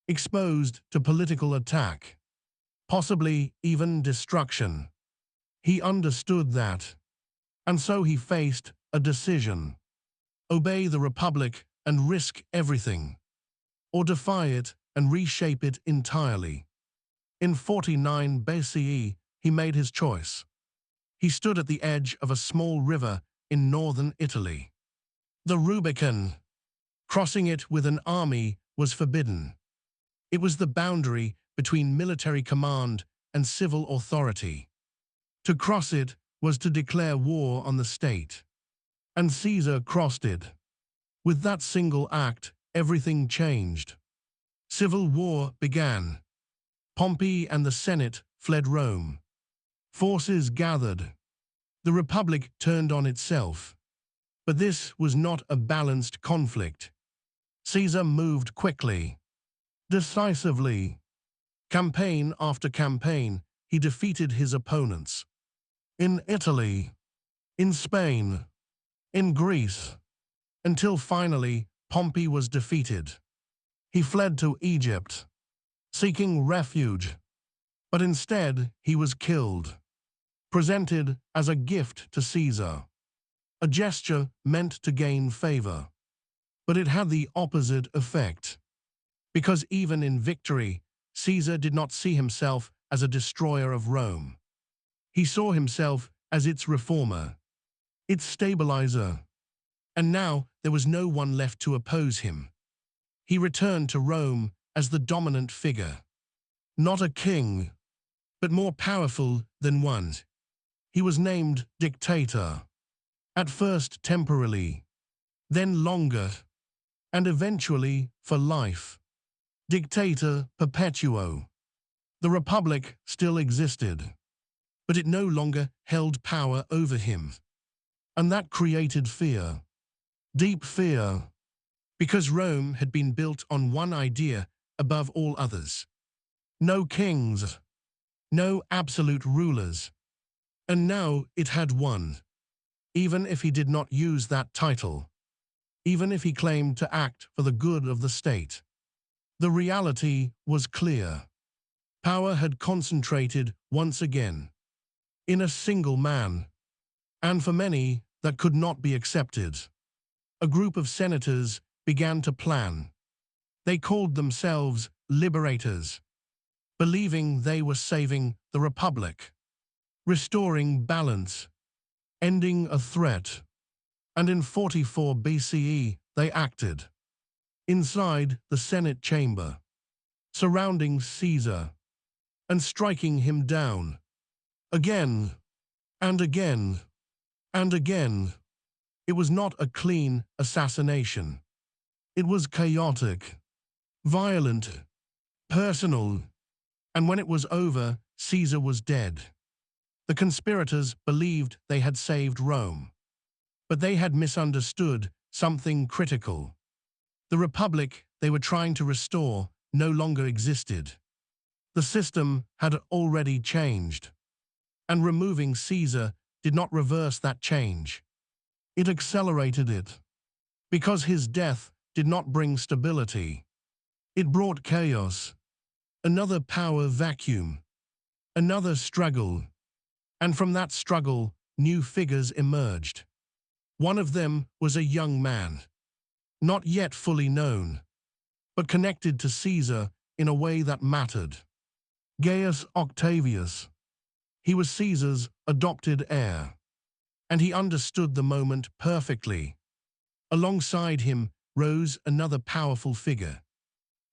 exposed to political attack, possibly even destruction. He understood that, and so he faced a decision: obey the Republic and risk everything, or defy it and reshape it entirely. In 49 BCE, he made his choice. He stood at the edge of a small river in northern Italy, the Rubicon. Crossing it with an army was forbidden. It was the boundary between military command and civil authority. To cross it was to declare war on the state. And Caesar crossed it. With that single act, everything changed. Civil war began. Pompey and the Senate fled Rome. Forces gathered. The Republic turned on itself. But this was not a balanced conflict. Caesar moved quickly, decisively. Campaign after campaign, he defeated his opponents. In Italy, in Spain, in Greece, until finally Pompey was defeated. He fled to Egypt, seeking refuge, but instead he was killed, presented as a gift to Caesar, a gesture meant to gain favor. But it had the opposite effect, because even in victory, Caesar did not see himself as a destroyer of Rome. He saw himself as its reformer, its stabilizer. And now there was no one left to oppose him. He returned to Rome as the dominant figure. Not a king, but more powerful than one. He was named dictator, at first temporarily, then longer, and eventually for life. Dictator perpetuo. The Republic still existed, but it no longer held power over him. And that created fear. Deep fear, because Rome had been built on one idea above all others. No kings, no absolute rulers. And now it had one, even if he did not use that title, even if he claimed to act for the good of the state. The reality was clear. Power had concentrated once again, in a single man, and for many that could not be accepted. A group of senators began to plan. They called themselves liberators, believing they were saving the Republic, restoring balance, ending a threat. And in 44 BCE, they acted. Inside the Senate chamber, surrounding Caesar, and striking him down. Again, and again, and again. It was not a clean assassination. It was chaotic, violent, personal. And when it was over, Caesar was dead. The conspirators believed they had saved Rome. But they had misunderstood something critical. The Republic they were trying to restore no longer existed. The system had already changed. And removing Caesar did not reverse that change. It accelerated it. Because his death did not bring stability. It brought chaos, another power vacuum, another struggle. And from that struggle, new figures emerged. One of them was a young man, not yet fully known, but connected to Caesar in a way that mattered. Gaius Octavius. He was Caesar's adopted heir, and he understood the moment perfectly. Alongside him rose another powerful figure,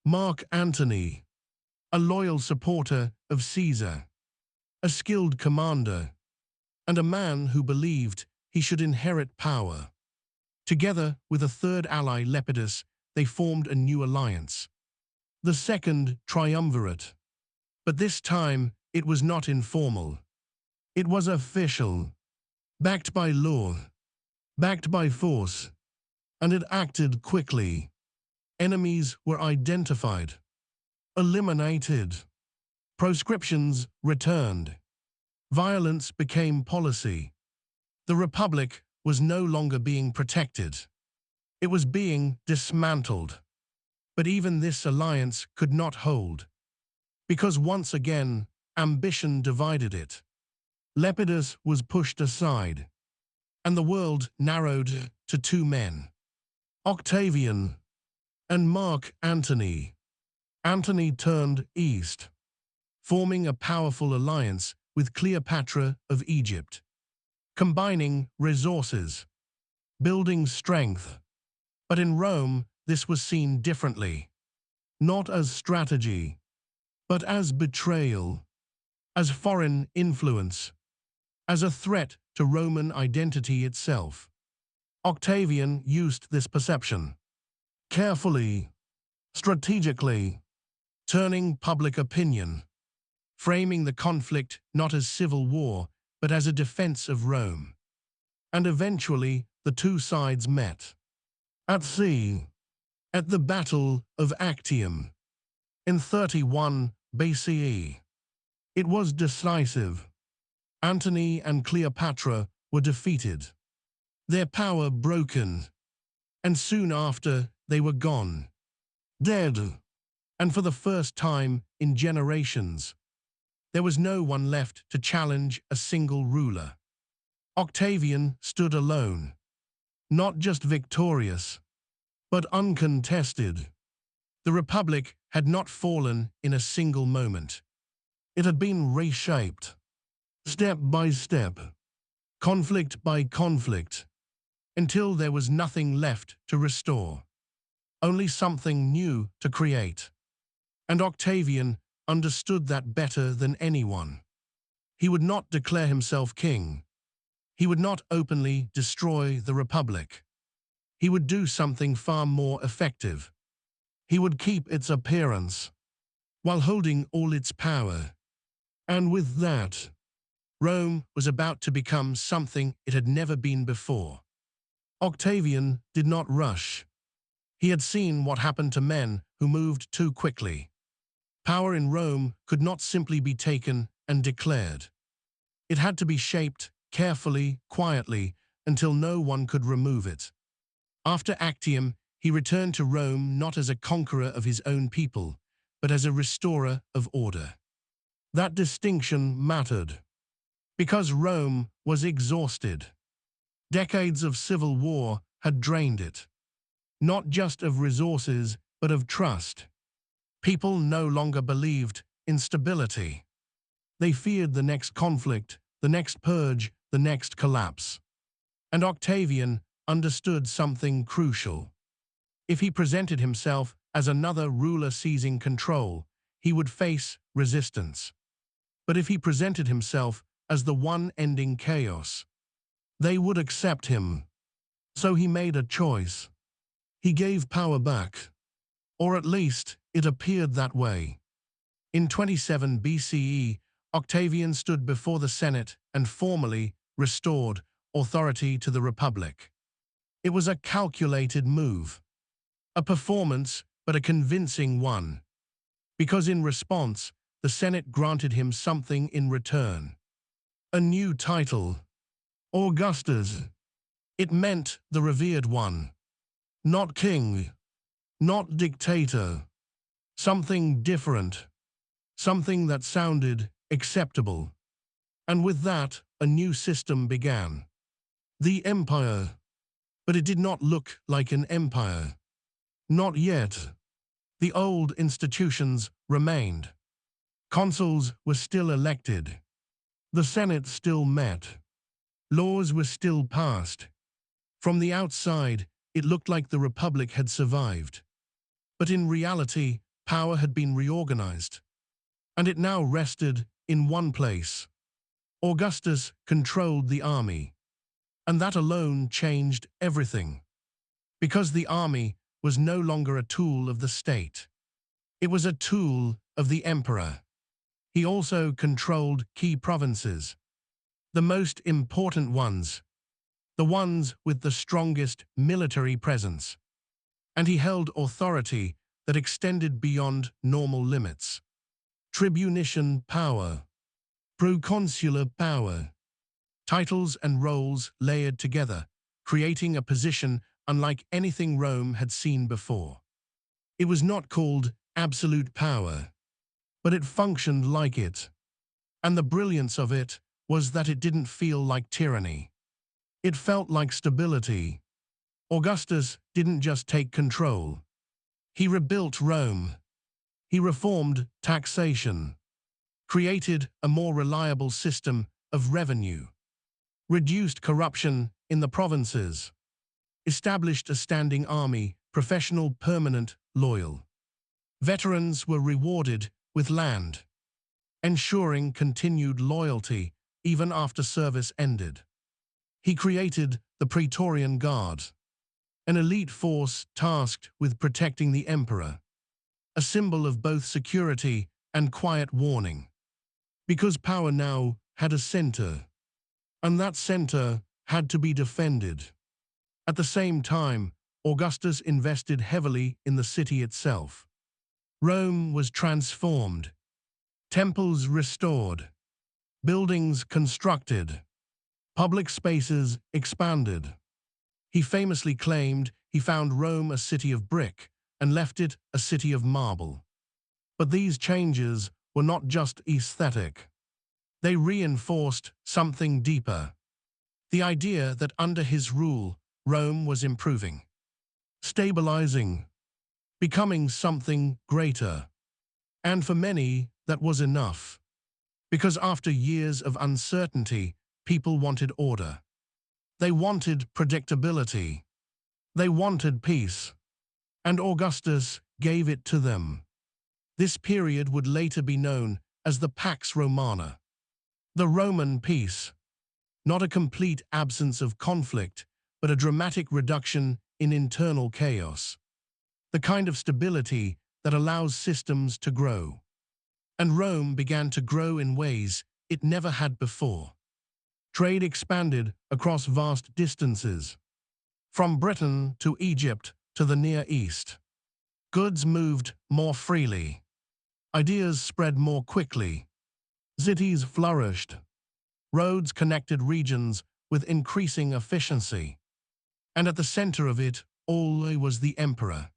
Mark Antony, a loyal supporter of Caesar, a skilled commander, and a man who believed he should inherit power. Together with a third ally, Lepidus, they formed a new alliance, the Second Triumvirate. But this time, it was not informal. It was official, backed by law, backed by force. and it acted quickly. Enemies were identified, eliminated, proscriptions returned. Violence became policy. The Republic was no longer being protected. It was being dismantled. But even this alliance could not hold, because once again, ambition divided it. Lepidus was pushed aside, and the world narrowed to two men, Octavian and Mark Antony. Antony turned east, forming a powerful alliance with Cleopatra of Egypt, combining resources, building strength. But in Rome, this was seen differently, not as strategy, but as betrayal, as foreign influence, as a threat to Roman identity itself. Octavian used this perception carefully, strategically, turning public opinion, framing the conflict not as civil war, but as a defense of Rome. And eventually, the two sides met. At sea, at the Battle of Actium, in 31 BCE. It was decisive. Antony and Cleopatra were defeated, their power broken, and soon after they were gone, dead. And for the first time in generations, there was no one left to challenge a single ruler. Octavian stood alone, not just victorious, but uncontested. The Republic had not fallen in a single moment. It had been reshaped, step by step, conflict by conflict, until there was nothing left to restore, only something new to create. And Octavian understood that better than anyone. He would not declare himself king. He would not openly destroy the Republic. He would do something far more effective. He would keep its appearance, while holding all its power. And with that, Rome was about to become something it had never been before. Octavian did not rush. He had seen what happened to men who moved too quickly. Power in Rome could not simply be taken and declared. It had to be shaped carefully, quietly, until no one could remove it. After Actium, he returned to Rome not as a conqueror of his own people, but as a restorer of order. That distinction mattered, because Rome was exhausted. Decades of civil war had drained it, not just of resources, but of trust. People no longer believed in stability. They feared the next conflict, the next purge, the next collapse. And Octavian understood something crucial. If he presented himself as another ruler seizing control, he would face resistance. But if he presented himself as the one ending chaos, they would accept him. So he made a choice. He gave power back, or at least it appeared that way. In 27 BCE, Octavian stood before the Senate and formally restored authority to the Republic. It was a calculated move, a performance, but a convincing one, because in response, the Senate granted him something in return. A new title, Augustus. It meant the revered one, not king, not dictator, something different, something that sounded acceptable. And with that, a new system began. The empire. But it did not look like an empire. Not yet. The old institutions remained. Consuls were still elected. The Senate still met. Laws were still passed. From the outside, it looked like the Republic had survived. But in reality, power had been reorganized. And it now rested in one place. Augustus controlled the army. And that alone changed everything. Because the army was no longer a tool of the state. It was a tool of the emperor. He also controlled key provinces, the most important ones, the ones with the strongest military presence. And he held authority that extended beyond normal limits. Tribunician power, proconsular power, titles and roles layered together, creating a position unlike anything Rome had seen before. It was not called absolute power, but it functioned like it. And the brilliance of it was that it didn't feel like tyranny. It felt like stability. Augustus didn't just take control. He rebuilt Rome. He reformed taxation, created a more reliable system of revenue, reduced corruption in the provinces, established a standing army, professional, permanent, loyal. Veterans were rewarded with land, ensuring continued loyalty even after service ended. He created the Praetorian Guard, an elite force tasked with protecting the emperor, a symbol of both security and quiet warning. Because power now had a center, and that center had to be defended. At the same time, Augustus invested heavily in the city itself. Rome was transformed, temples restored, buildings constructed, public spaces expanded. He famously claimed he found Rome a city of brick and left it a city of marble. But these changes were not just aesthetic. They reinforced something deeper. The idea that under his rule, Rome was improving, stabilizing, becoming something greater. And for many, that was enough. Because after years of uncertainty, people wanted order. They wanted predictability. They wanted peace. And Augustus gave it to them. This period would later be known as the Pax Romana, the Roman peace. Not a complete absence of conflict, but a dramatic reduction in internal chaos. The kind of stability that allows systems to grow. And Rome began to grow in ways it never had before. Trade expanded across vast distances, from Britain to Egypt to the Near East. Goods moved more freely. Ideas spread more quickly. Cities flourished. Roads connected regions with increasing efficiency. And at the center of it all was the emperor.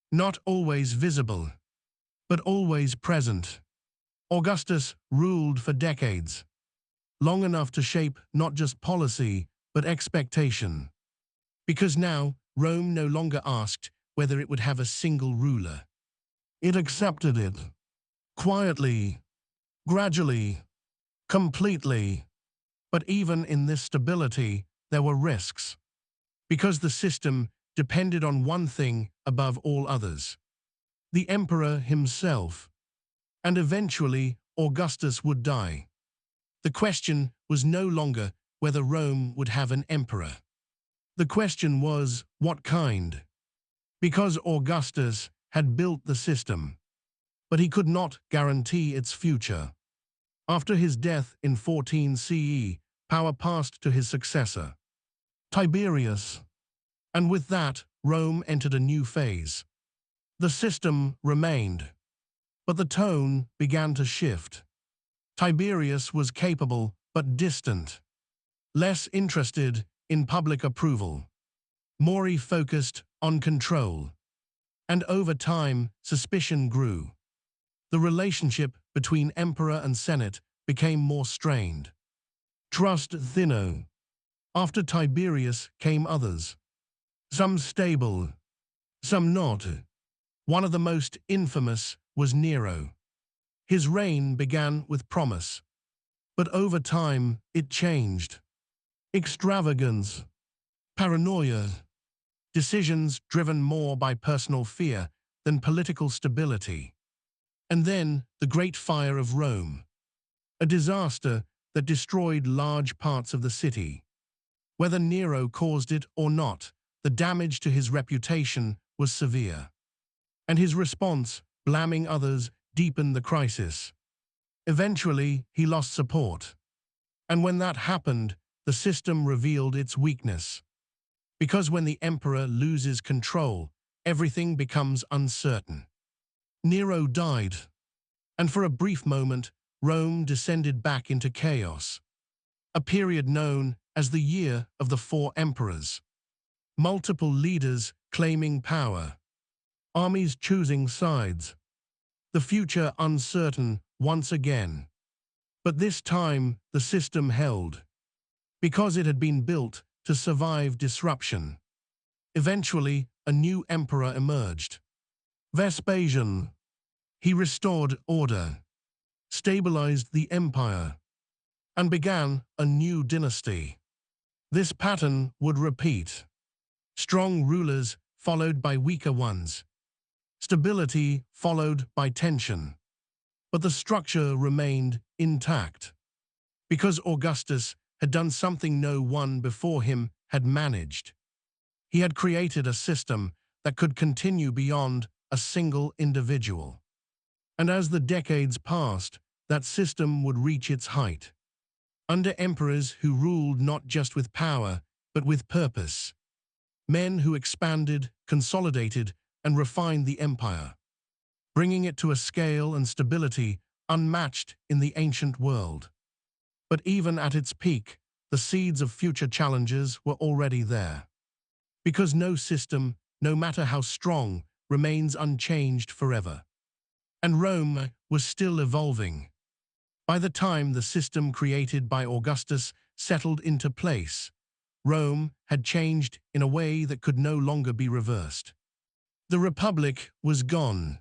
Not always visible, but always present. Augustus ruled for decades, long enough to shape not just policy, but expectation. Because now, Rome no longer asked whether it would have a single ruler. It accepted it. Quietly, gradually, completely. But even in this stability, there were risks. Because the system depended on one thing above all others: the emperor himself. And eventually, Augustus would die. The question was no longer whether Rome would have an emperor. The question was, what kind? Because Augustus had built the system, but he could not guarantee its future. After his death in 14 CE, power passed to his successor, Tiberius. And with that, Rome entered a new phase. The system remained, but the tone began to shift. Tiberius was capable but distant, less interested in public approval, more focused on control. And over time, suspicion grew. The relationship between emperor and senate became more strained. Trust thinner. After Tiberius came others, some stable, some not. One of the most infamous was Nero. His reign began with promise, but over time it changed. Extravagance, paranoia, decisions driven more by personal fear than political stability. And then the Great Fire of Rome, a disaster that destroyed large parts of the city. Whether Nero caused it or not, the damage to his reputation was severe. And his response, blaming others, deepened the crisis. Eventually, he lost support. And when that happened, the system revealed its weakness. Because when the emperor loses control, everything becomes uncertain. Nero died, and for a brief moment, Rome descended back into chaos, a period known as the Year of the Four Emperors. Multiple leaders claiming power, armies choosing sides, the future uncertain once again. But this time, the system held, because it had been built to survive disruption. Eventually, a new emperor emerged. Vespasian. He restored order, stabilized the empire, and began a new dynasty. This pattern would repeat. Strong rulers followed by weaker ones. Stability followed by tension. But the structure remained intact, because Augustus had done something no one before him had managed. He had created a system that could continue beyond a single individual. And as the decades passed, that system would reach its height. Under emperors who ruled not just with power, but with purpose. Men who expanded, consolidated, and refined the empire, bringing it to a scale and stability unmatched in the ancient world. But even at its peak, the seeds of future challenges were already there. Because no system, no matter how strong, remains unchanged forever. And Rome was still evolving. By the time the system created by Augustus settled into place, Rome had changed in a way that could no longer be reversed. The Republic was gone,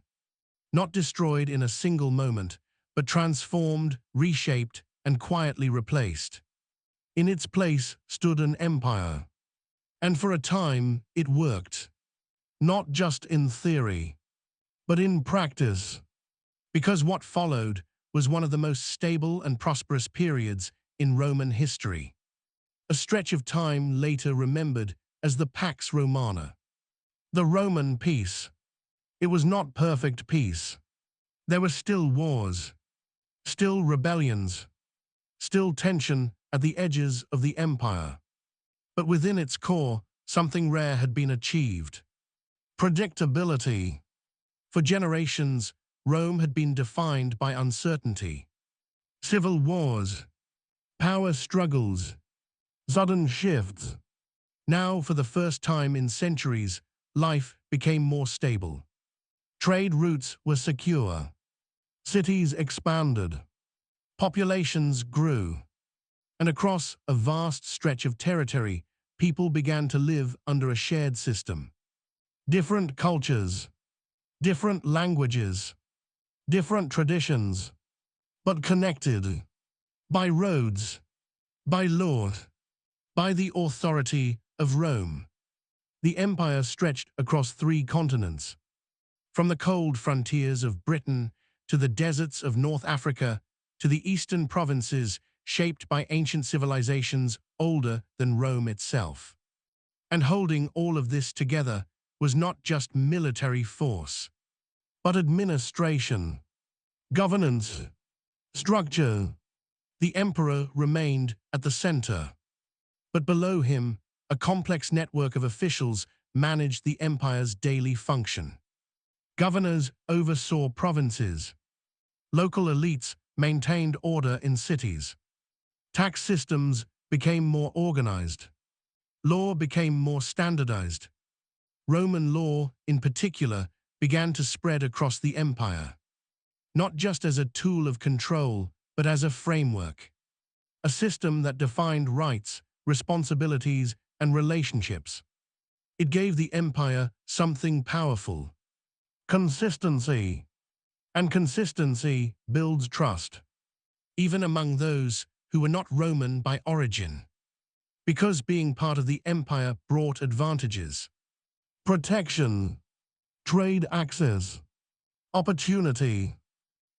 not destroyed in a single moment, but transformed, reshaped, and quietly replaced. In its place stood an empire. And for a time, it worked. Not just in theory, but in practice. Because what followed was one of the most stable and prosperous periods in Roman history. A stretch of time later remembered as the Pax Romana. The Roman peace. It was not perfect peace. There were still wars, still rebellions, still tension at the edges of the empire. But within its core, something rare had been achieved. Predictability. For generations, Rome had been defined by uncertainty. Civil wars, power struggles, sudden shifts. Now, for the first time in centuries, life became more stable. Trade routes were secure. Cities expanded. Populations grew. And across a vast stretch of territory, people began to live under a shared system. Different cultures, different languages, different traditions, but connected by roads, by law, by the authority of Rome. The empire stretched across 3 continents, from the cold frontiers of Britain to the deserts of North Africa to the eastern provinces shaped by ancient civilizations older than Rome itself. And holding all of this together was not just military force, but administration, governance, structure. The emperor remained at the center, but below him, a complex network of officials managed the empire's daily function. Governors oversaw provinces. Local elites maintained order in cities. Tax systems became more organized. Law became more standardized. Roman law, in particular, began to spread across the empire, not just as a tool of control, but as a framework, a system that defined rights, responsibilities, and relationships. It gave the empire something powerful: consistency. And consistency builds trust, even among those who were not Roman by origin, because being part of the empire brought advantages: protection, trade access, opportunity.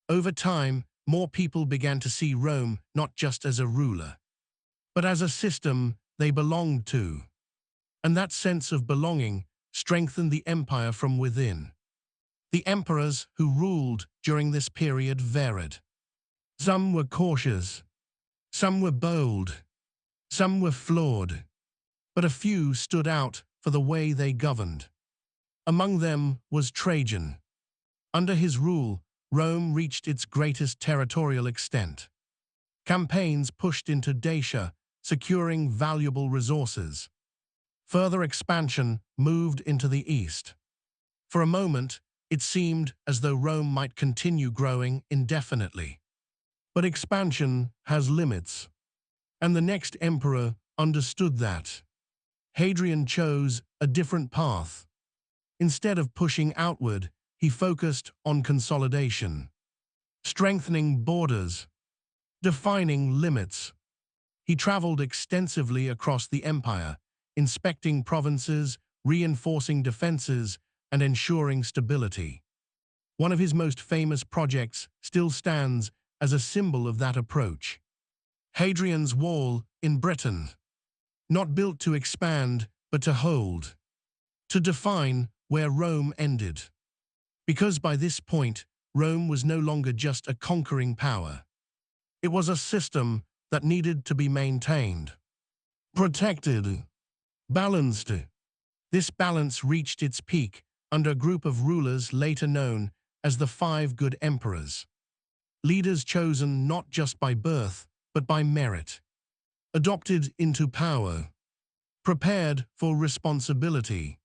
Over time, more people began to see Rome not just as a ruler, but as a system they belonged to. And that sense of belonging strengthened the empire from within. The emperors who ruled during this period varied. Some were cautious, some were bold, Some were flawed, but a few stood out for the way they governed. Among them was Trajan. Under his rule, Rome reached its greatest territorial extent. Campaigns pushed into Dacia, securing valuable resources. Further expansion moved into the east. For a moment, it seemed as though Rome might continue growing indefinitely. But expansion has limits, and the next emperor understood that. Hadrian chose a different path. Instead of pushing outward, he focused on consolidation, strengthening borders, defining limits. He traveled extensively across the empire, inspecting provinces, reinforcing defenses, and ensuring stability. One of his most famous projects still stands as a symbol of that approach. Hadrian's Wall in Britain, not built to expand, but to hold, to define where Rome ended. Because by this point, Rome was no longer just a conquering power. It was a system that needed to be maintained, protected, balanced. This balance reached its peak under a group of rulers later known as the Five Good Emperors. Leaders chosen not just by birth, but by merit, adopted into power, prepared for responsibility.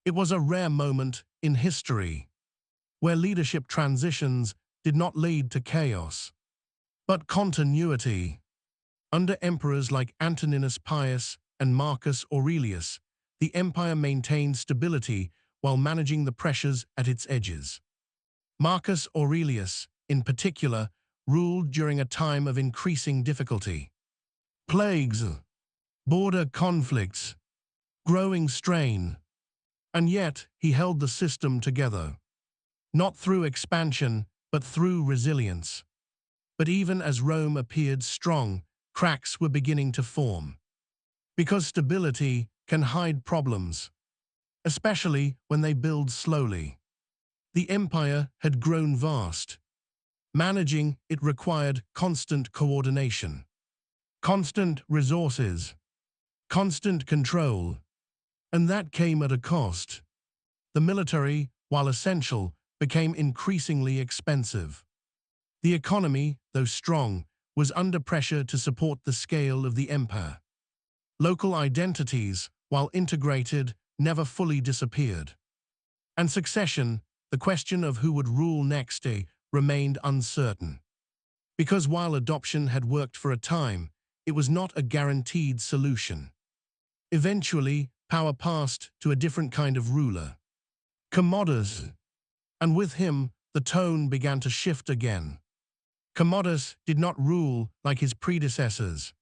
It was a rare moment in history, where leadership transitions did not lead to chaos, but continuity. Under emperors like Antoninus Pius and Marcus Aurelius, the empire maintained stability while managing the pressures at its edges. Marcus Aurelius, in particular, ruled during a time of increasing difficulty. Plagues, border conflicts, growing strain. And yet, he held the system together, not through expansion, but through resilience. But even as Rome appeared strong, cracks were beginning to form. Because stability can hide problems, especially when they build slowly. The empire had grown vast. Managing it required constant coordination, constant resources, constant control, and that came at a cost. The military, while essential, became increasingly expensive. The economy, though strong, was under pressure to support the scale of the empire. Local identities, while integrated, never fully disappeared. And succession, the question of who would rule next, remained uncertain. Because while adoption had worked for a time, it was not a guaranteed solution. Eventually, power passed to a different kind of ruler, Commodus, and with him, the tone began to shift again. Commodus did not rule like his predecessors.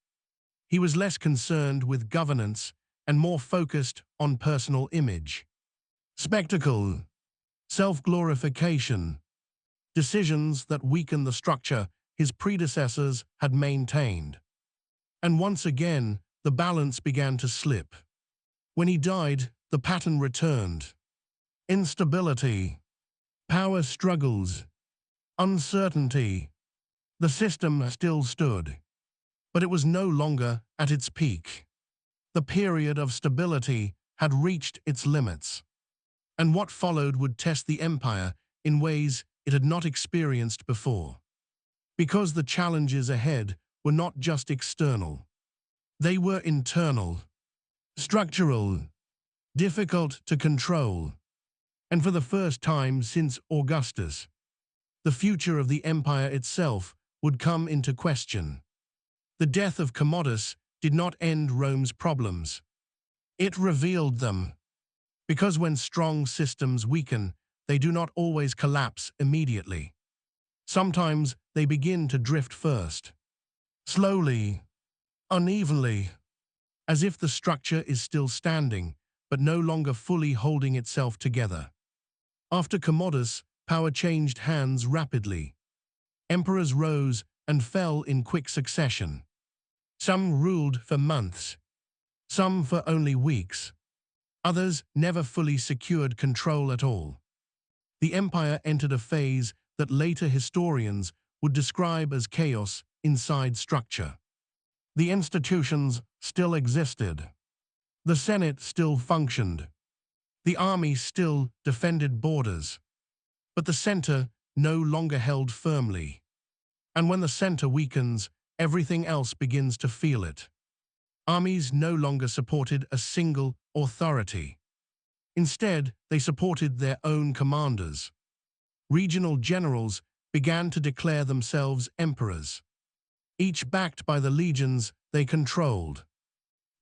He was less concerned with governance and more focused on personal image, spectacle, self-glorification, decisions that weakened the structure his predecessors had maintained. And once again, the balance began to slip. When he died, the pattern returned. Instability, power struggles, uncertainty. The system still stood, but it was no longer at its peak. The period of stability had reached its limits, and what followed would test the empire in ways it had not experienced before. Because the challenges ahead were not just external. They were internal, structural, difficult to control. And for the first time since Augustus, the future of the empire itself would come into question. The death of Commodus did not end Rome's problems. It revealed them. Because when strong systems weaken, they do not always collapse immediately. Sometimes they begin to drift first, slowly, unevenly, as if the structure is still standing, but no longer fully holding itself together. After Commodus, power changed hands rapidly. Emperors rose and fell in quick succession. Some ruled for months, some for only weeks. Others never fully secured control at all. The empire entered a phase that later historians would describe as chaos inside structure. The institutions still existed. The Senate still functioned. The army still defended borders. But the center no longer held firmly. And when the center weakens, everything else begins to feel it. Armies no longer supported a single authority. Instead, they supported their own commanders. Regional generals began to declare themselves emperors, each backed by the legions they controlled.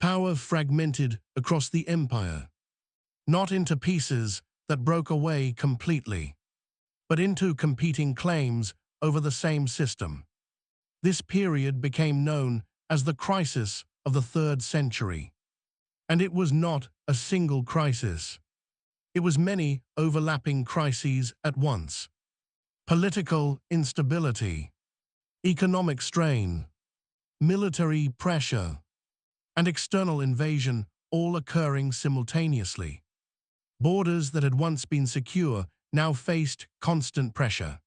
Power fragmented across the empire, not into pieces that broke away completely, but into competing claims over the same system. This period became known as the crisis of the 3rd century. And it was not a single crisis. It was many overlapping crises at once. Political instability, economic strain, military pressure, and external invasion all occurring simultaneously. Borders that had once been secure now faced constant pressure.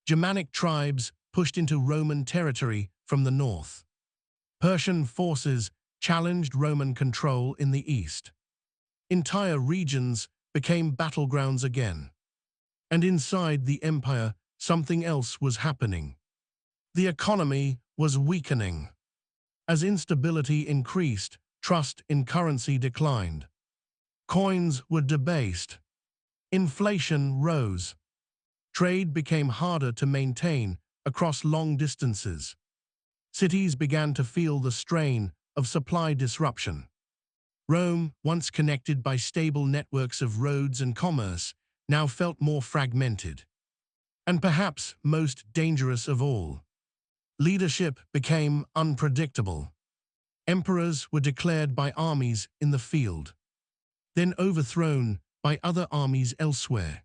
Germanic tribes pushed into Roman territory from the north. Persian forces challenged Roman control in the east. Entire regions became battlegrounds again. And inside the empire, something else was happening. The economy was weakening. As instability increased, trust in currency declined. Coins were debased. Inflation rose. Trade became harder to maintain across long distances. Cities began to feel the strain of supply disruption. Rome, once connected by stable networks of roads and commerce, now felt more fragmented. And perhaps most dangerous of all, leadership became unpredictable. Emperors were declared by armies in the field, then overthrown by other armies elsewhere.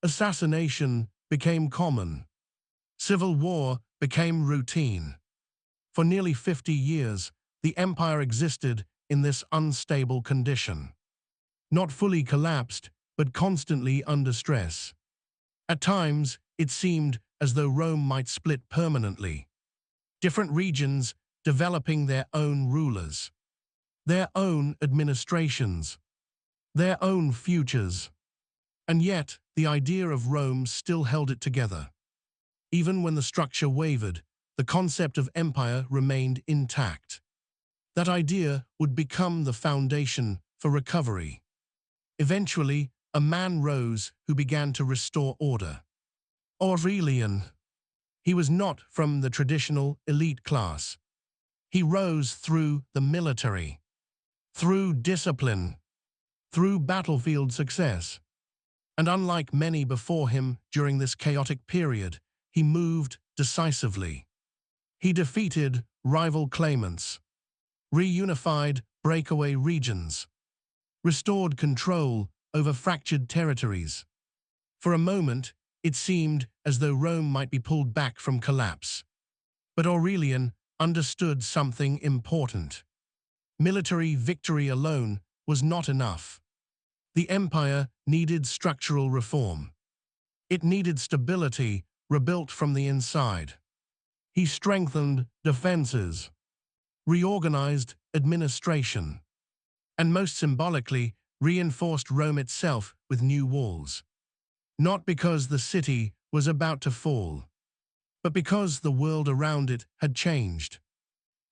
Assassination became common. Civil war became routine. For nearly 50 years, the empire existed in this unstable condition. Not fully collapsed, but constantly under stress. At times, it seemed as though Rome might split permanently. Different regions developing their own rulers, their own administrations, their own futures. And yet, the idea of Rome still held it together. Even when the structure wavered, the concept of empire remained intact. That idea would become the foundation for recovery. Eventually, a man rose who began to restore order. Aurelian. He was not from the traditional elite class. He rose through the military, through discipline, through battlefield success. And unlike many before him during this chaotic period, he moved decisively. He defeated rival claimants, reunified breakaway regions, restored control over fractured territories. For a moment, it seemed as though Rome might be pulled back from collapse. But Aurelian understood something important. Military victory alone was not enough. The empire needed structural reform. It needed stability rebuilt from the inside. He strengthened defenses, reorganized administration, and most symbolically, reinforced Rome itself with new walls. Not because the city was about to fall, but because the world around it had changed.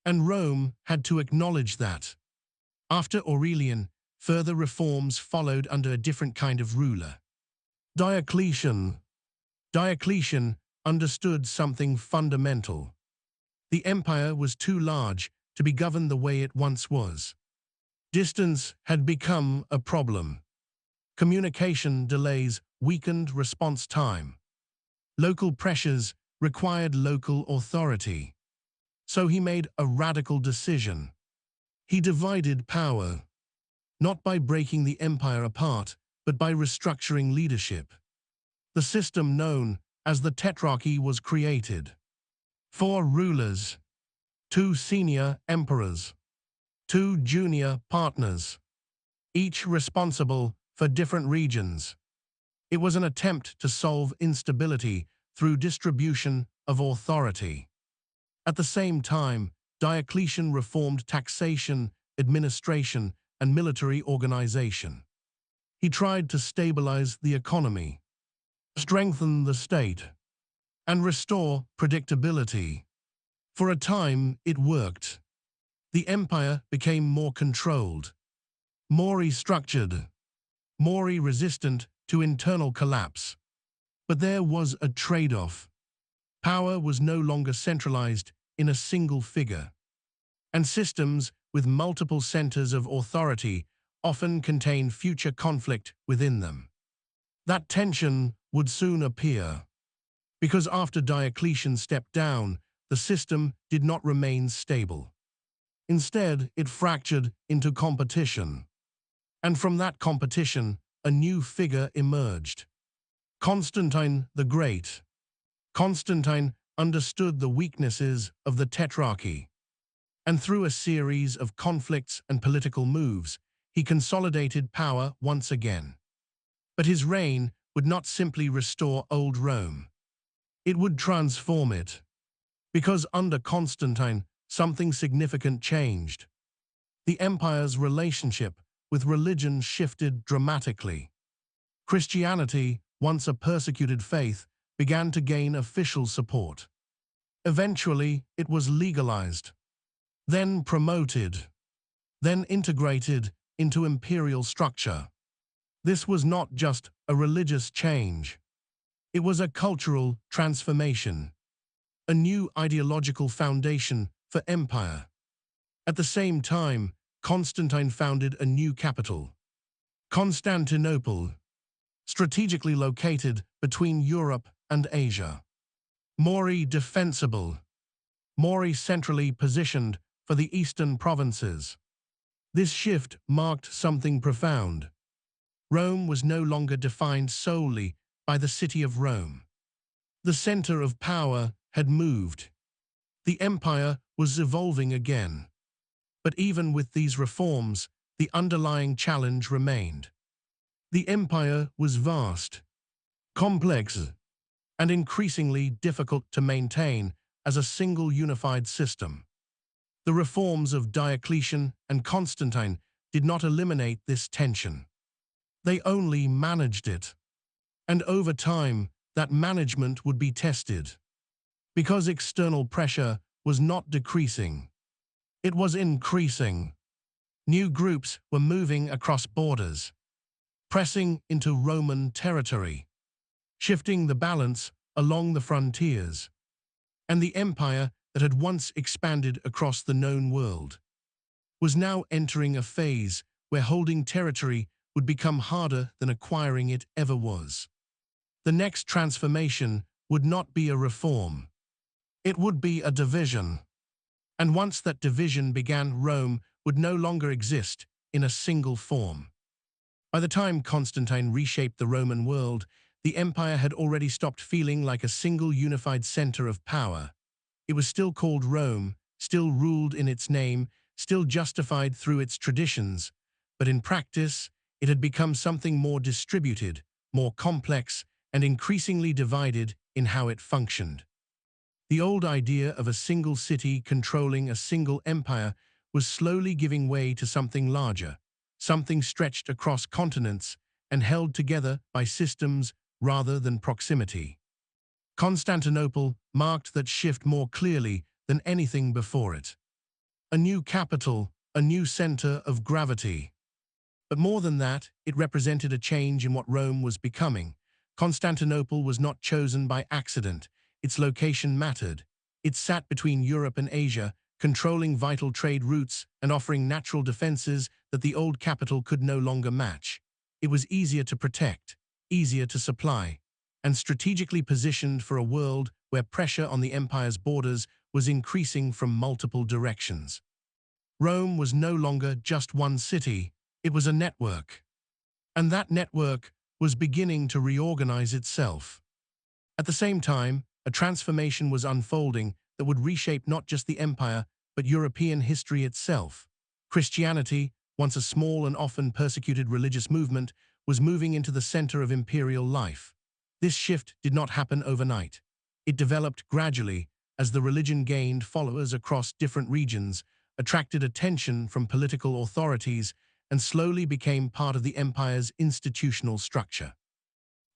And Rome had to acknowledge that. After Aurelian, further reforms followed under a different kind of ruler. Diocletian. Diocletian understood something fundamental. The empire was too large to be governed the way it once was. Distance had become a problem. Communication delays weakened response time. Local pressures required local authority. So he made a radical decision. He divided power, not by breaking the empire apart, but by restructuring leadership. The system known as the Tetrarchy was created. 4 rulers, 2 senior emperors, 2 junior partners, each responsible for different regions. It was an attempt to solve instability through distribution of authority. At the same time, Diocletian reformed taxation, administration, and military organization. He tried to stabilize the economy, strengthen the state, and restore predictability. For a time, it worked. The empire became more controlled, more structured, more resistant to internal collapse. But there was a trade-off. Power was no longer centralized in a single figure, and systems with multiple centers of authority often contain future conflict within them. That tension would soon appear, because after Diocletian stepped down, the system did not remain stable. Instead, it fractured into competition. And from that competition, a new figure emerged: Constantine the Great. Constantine understood the weaknesses of the Tetrarchy, and through a series of conflicts and political moves, he consolidated power once again. But his reign would not simply restore old Rome. It would transform it. Because under Constantine, something significant changed. The empire's relationship with religion shifted dramatically. Christianity, once a persecuted faith, began to gain official support. Eventually, it was legalized, then promoted, then integrated into imperial structure. This was not just a religious change. It was a cultural transformation, a new ideological foundation for empire. At the same time, Constantine founded a new capital, Constantinople, strategically located between Europe and Asia. More defensible, more centrally positioned for the eastern provinces. This shift marked something profound. Rome was no longer defined solely by the city of Rome. The center of power had moved. The empire was evolving again. But even with these reforms, the underlying challenge remained. The empire was vast, complex, and increasingly difficult to maintain as a single unified system. The reforms of Diocletian and Constantine did not eliminate this tension. They only managed it. And over time, that management would be tested. Because external pressure was not decreasing. It was increasing. New groups were moving across borders, pressing into Roman territory, shifting the balance along the frontiers. And the empire that had once expanded across the known world was now entering a phase where holding territory would become harder than acquiring it ever was. The next transformation would not be a reform. It would be a division. And once that division began, Rome would no longer exist in a single form. By the time Constantine reshaped the Roman world, the empire had already stopped feeling like a single unified center of power. It was still called Rome, still ruled in its name, still justified through its traditions, but in practice, it had become something more distributed, more complex, and increasingly divided in how it functioned. The old idea of a single city controlling a single empire was slowly giving way to something larger, something stretched across continents and held together by systems rather than proximity. Constantinople marked that shift more clearly than anything before it. A new capital, a new center of gravity. But more than that, it represented a change in what Rome was becoming. Constantinople was not chosen by accident. Its location mattered. It sat between Europe and Asia, controlling vital trade routes and offering natural defenses that the old capital could no longer match. It was easier to protect, easier to supply, and strategically positioned for a world where pressure on the empire's borders was increasing from multiple directions. Rome was no longer just one city, it was a network. And that network was beginning to reorganize itself. At the same time, a transformation was unfolding that would reshape not just the empire, but European history itself. Christianity, once a small and often persecuted religious movement, was moving into the center of imperial life. This shift did not happen overnight. It developed gradually, as the religion gained followers across different regions, attracted attention from political authorities, and slowly became part of the empire's institutional structure.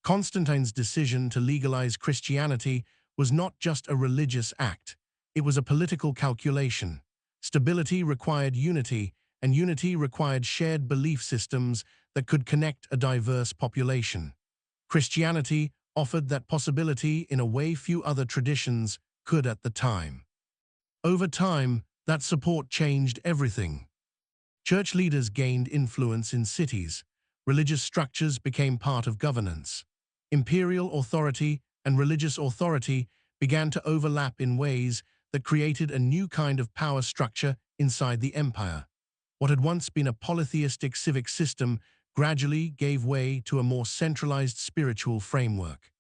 Constantine's decision to legalize Christianity was not just a religious act, it was a political calculation. Stability required unity, and unity required shared belief systems that could connect a diverse population. Christianity offered that possibility in a way few other traditions could at the time. Over time, that support changed everything. Church leaders gained influence in cities. Religious structures became part of governance. Imperial authority and religious authority began to overlap in ways that created a new kind of power structure inside the empire. What had once been a polytheistic civic system gradually gave way to a more centralized spiritual framework.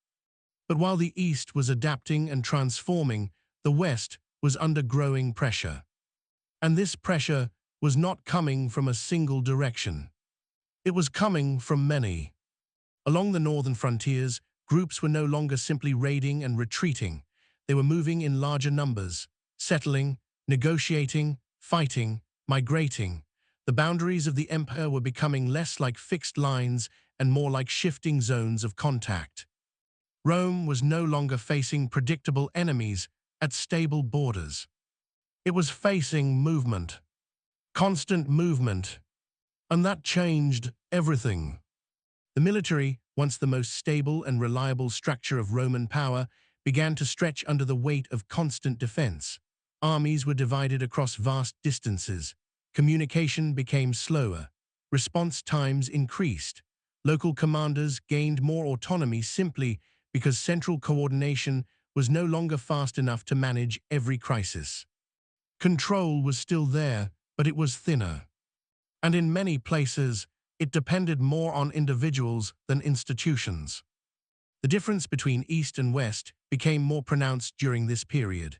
But while the East was adapting and transforming, the West was under growing pressure. And this pressure was not coming from a single direction. It was coming from many. Along the northern frontiers, groups were no longer simply raiding and retreating. They were moving in larger numbers, settling, negotiating, fighting, migrating. The boundaries of the empire were becoming less like fixed lines and more like shifting zones of contact. Rome was no longer facing predictable enemies at stable borders. It was facing movement, constant movement, and that changed everything. The military, once the most stable and reliable structure of Roman power, began to stretch under the weight of constant defense. Armies were divided across vast distances. Communication became slower. Response times increased. Local commanders gained more autonomy simply because central coordination was no longer fast enough to manage every crisis. Control was still there, but it was thinner. And in many places, it depended more on individuals than institutions. The difference between East and West became more pronounced during this period.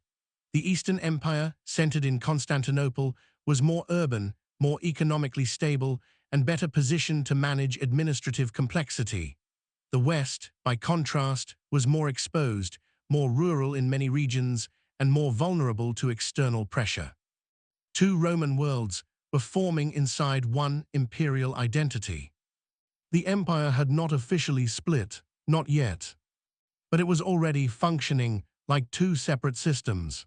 The Eastern Empire, centered in Constantinople, was more urban, more economically stable, and better positioned to manage administrative complexity. The West, by contrast, was more exposed, more rural in many regions, and more vulnerable to external pressure. Two Roman worlds were forming inside one imperial identity. The empire had not officially split, not yet, but it was already functioning like two separate systems.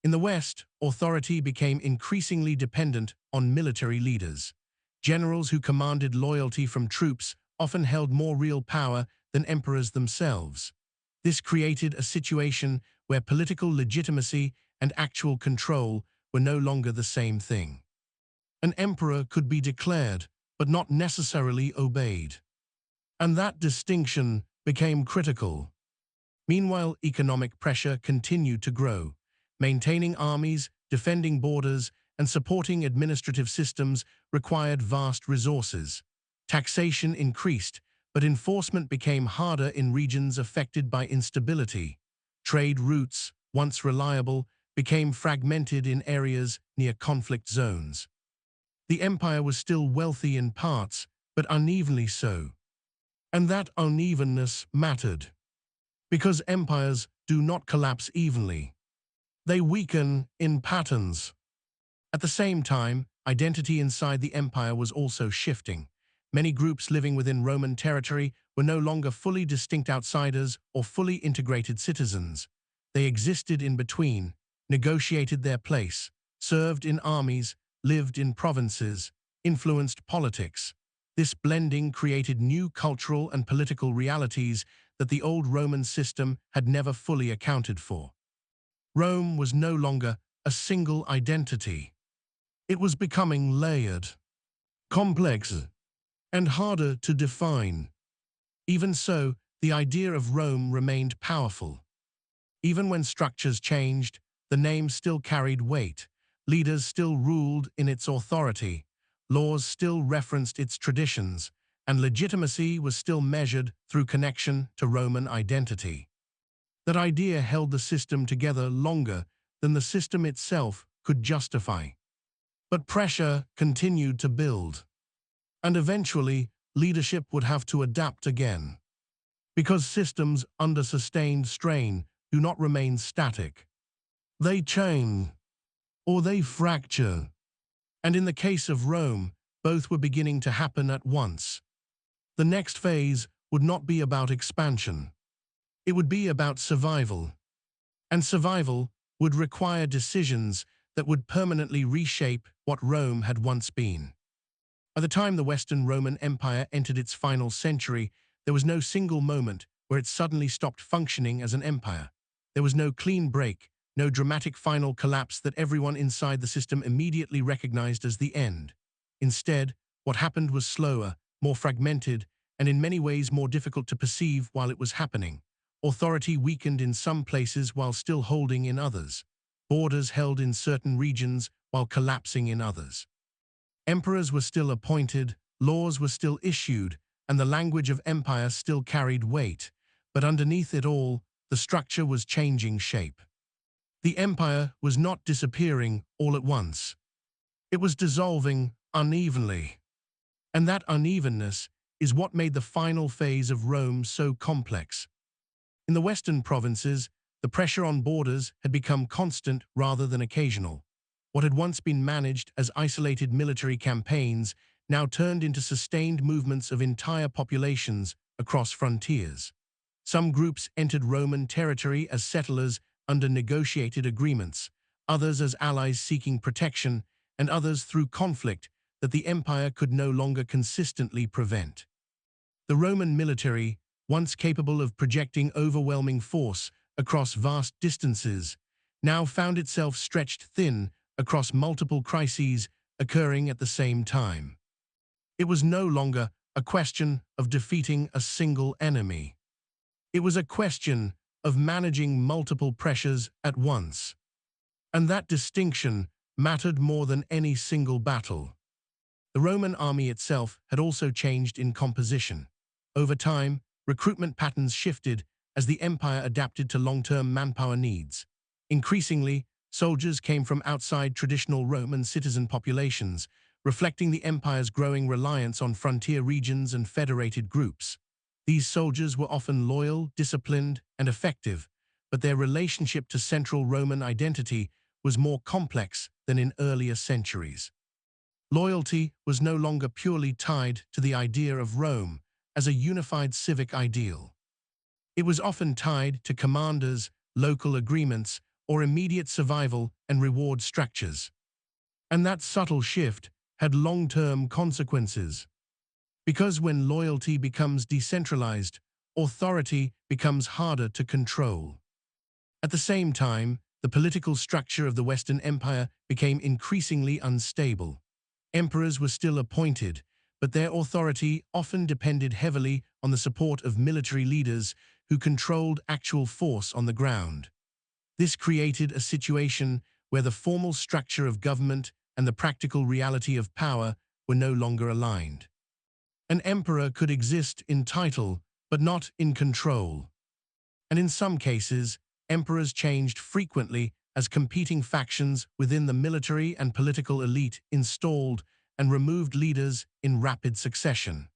In the West, authority became increasingly dependent on military leaders. Generals who commanded loyalty from troops often held more real power than emperors themselves. This created a situation where political legitimacy and actual control were no longer the same thing. An emperor could be declared, but not necessarily obeyed. And that distinction became critical. Meanwhile, economic pressure continued to grow. Maintaining armies, defending borders, and supporting administrative systems required vast resources. Taxation increased, but enforcement became harder in regions affected by instability. Trade routes, once reliable, became fragmented in areas near conflict zones. The empire was still wealthy in parts, but unevenly so. And that unevenness mattered. Because empires do not collapse evenly. They weaken in patterns. At the same time, identity inside the empire was also shifting. Many groups living within Roman territory were no longer fully distinct outsiders or fully integrated citizens. They existed in between, negotiated their place, served in armies, lived in provinces, influenced politics. This blending created new cultural and political realities that the old Roman system had never fully accounted for. Rome was no longer a single identity. It was becoming layered, complex, and harder to define. Even so, the idea of Rome remained powerful. Even when structures changed, the name still carried weight. Leaders still ruled in its authority. Laws still referenced its traditions, and legitimacy was still measured through connection to Roman identity. That idea held the system together longer than the system itself could justify. But pressure continued to build. And eventually, leadership would have to adapt again. Because systems under sustained strain do not remain static. They chain, or they fracture. And in the case of Rome, both were beginning to happen at once. The next phase would not be about expansion. It would be about survival. And survival would require decisions that would permanently reshape what Rome had once been. By the time the Western Roman Empire entered its final century, there was no single moment where it suddenly stopped functioning as an empire. There was no clean break, no dramatic final collapse that everyone inside the system immediately recognized as the end. Instead, what happened was slower, more fragmented, and in many ways more difficult to perceive while it was happening. Authority weakened in some places while still holding in others. Borders held in certain regions while collapsing in others. Emperors were still appointed, laws were still issued, and the language of empire still carried weight. But underneath it all, the structure was changing shape. The empire was not disappearing all at once. It was dissolving unevenly. And that unevenness is what made the final phase of Rome so complex. In the western provinces, the pressure on borders had become constant rather than occasional. What had once been managed as isolated military campaigns now turned into sustained movements of entire populations across frontiers. Some groups entered Roman territory as settlers under negotiated agreements, others as allies seeking protection, and others through conflict that the empire could no longer consistently prevent. The Roman military, once capable of projecting overwhelming force across vast distances, now found itself stretched thin across multiple crises occurring at the same time. It was no longer a question of defeating a single enemy. It was a question of managing multiple pressures at once. And that distinction mattered more than any single battle. The Roman army itself had also changed in composition. Over time, recruitment patterns shifted as the empire adapted to long-term manpower needs. Increasingly, soldiers came from outside traditional Roman citizen populations, reflecting the empire's growing reliance on frontier regions and federated groups. These soldiers were often loyal, disciplined, and effective, but their relationship to central Roman identity was more complex than in earlier centuries. Loyalty was no longer purely tied to the idea of Rome as a unified civic ideal. It was often tied to commanders, local agreements, or immediate survival and reward structures. And that subtle shift had long-term consequences. Because when loyalty becomes decentralized, authority becomes harder to control. At the same time, the political structure of the Western Empire became increasingly unstable. Emperors were still appointed, but their authority often depended heavily on the support of military leaders who controlled actual force on the ground. This created a situation where the formal structure of government and the practical reality of power were no longer aligned. An emperor could exist in title, but not in control. And in some cases, emperors changed frequently as competing factions within the military and political elite installed and removed leaders in rapid succession.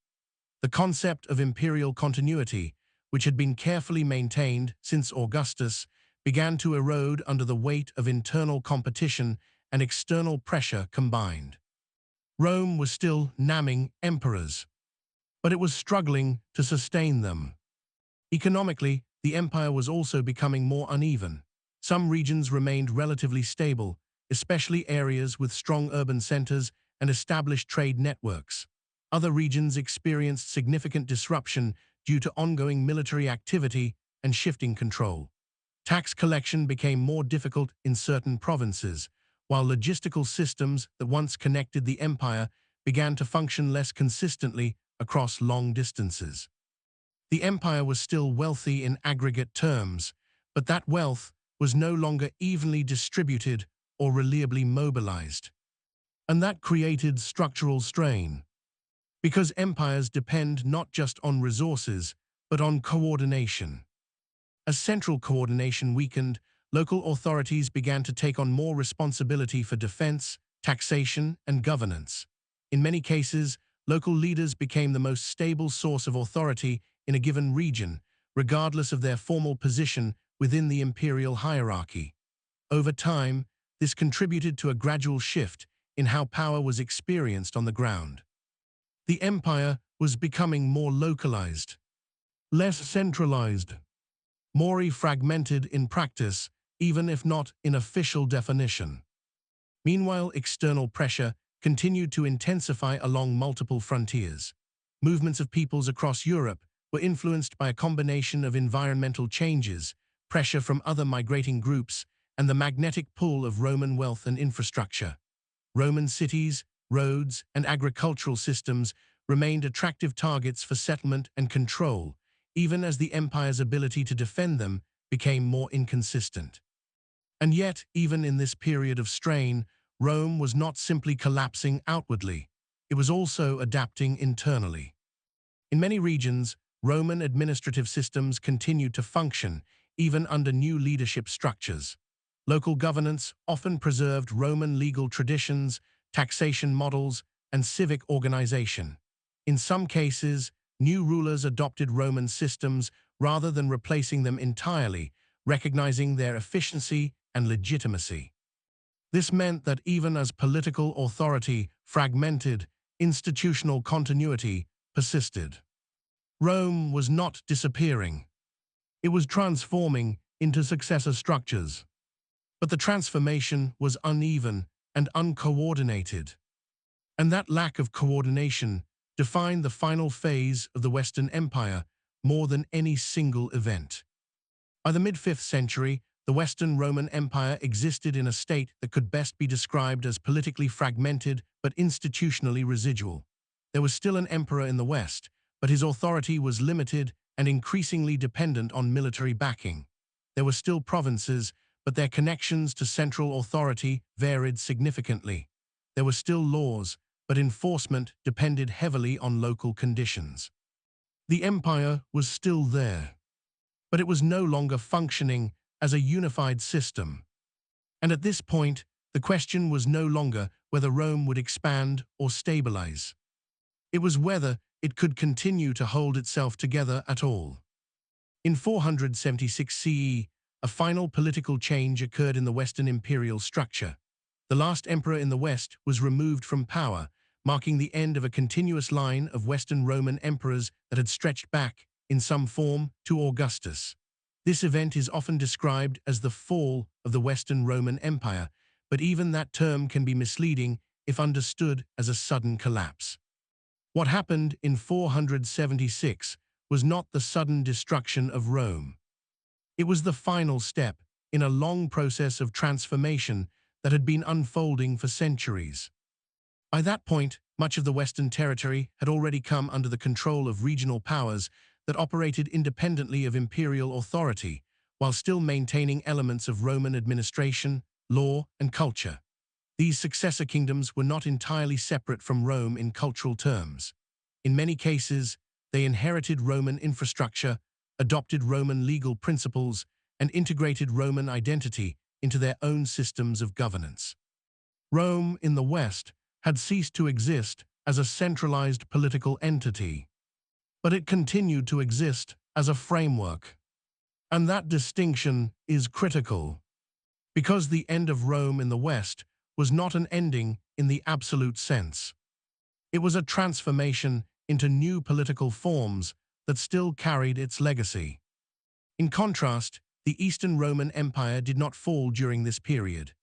The concept of imperial continuity, which had been carefully maintained since Augustus, began to erode under the weight of internal competition and external pressure combined. Rome was still naming emperors, but it was struggling to sustain them. Economically, the empire was also becoming more uneven. Some regions remained relatively stable, especially areas with strong urban centers and established trade networks. Other regions experienced significant disruption due to ongoing military activity and shifting control. Tax collection became more difficult in certain provinces, while logistical systems that once connected the empire began to function less consistently across long distances. The empire was still wealthy in aggregate terms, but that wealth was no longer evenly distributed or reliably mobilized. And that created structural strain. Because empires depend not just on resources, but on coordination. As central coordination weakened, local authorities began to take on more responsibility for defense, taxation, and governance. In many cases, local leaders became the most stable source of authority in a given region, regardless of their formal position within the imperial hierarchy. Over time, this contributed to a gradual shift in how power was experienced on the ground. The empire was becoming more localized, less centralized, more fragmented in practice, even if not in official definition. Meanwhile, external pressure continued to intensify along multiple frontiers. Movements of peoples across Europe were influenced by a combination of environmental changes, pressure from other migrating groups, and the magnetic pull of Roman wealth and infrastructure. Roman cities, roads, and agricultural systems remained attractive targets for settlement and control, even as the empire's ability to defend them became more inconsistent. And yet, even in this period of strain, Rome was not simply collapsing outwardly, it was also adapting internally. In many regions, Roman administrative systems continued to function, even under new leadership structures. Local governance often preserved Roman legal traditions, taxation models, and civic organization. In some cases, new rulers adopted Roman systems rather than replacing them entirely, recognizing their efficiency and legitimacy. This meant that even as political authority fragmented, institutional continuity persisted. Rome was not disappearing. It was transforming into successor structures. But the transformation was uneven and uncoordinated. And that lack of coordination defined the final phase of the Western Empire more than any single event. By the mid-5th century, the Western Roman Empire existed in a state that could best be described as politically fragmented but institutionally residual. There was still an emperor in the West, but his authority was limited and increasingly dependent on military backing. There were still provinces, but their connections to central authority varied significantly. There were still laws, but enforcement depended heavily on local conditions. The empire was still there, but it was no longer functioning as a unified system. And at this point, the question was no longer whether Rome would expand or stabilize. It was whether it could continue to hold itself together at all. In 476 CE, a final political change occurred in the Western imperial structure. The last emperor in the West was removed from power, marking the end of a continuous line of Western Roman emperors that had stretched back, in some form, to Augustus. This event is often described as the fall of the Western Roman Empire, but even that term can be misleading if understood as a sudden collapse. What happened in 476 was not the sudden destruction of Rome. It was the final step in a long process of transformation that had been unfolding for centuries. By that point, much of the Western territory had already come under the control of regional powers that operated independently of imperial authority, while still maintaining elements of Roman administration, law, and culture. These successor kingdoms were not entirely separate from Rome in cultural terms. In many cases, they inherited Roman infrastructure, adopted Roman legal principles, and integrated Roman identity into their own systems of governance. Rome, in the West, had ceased to exist as a centralized political entity, but it continued to exist as a framework. And that distinction is critical, because the end of Rome in the West was not an ending in the absolute sense. It was a transformation into new political forms that still carried its legacy. In contrast, the Eastern Roman Empire did not fall during this period.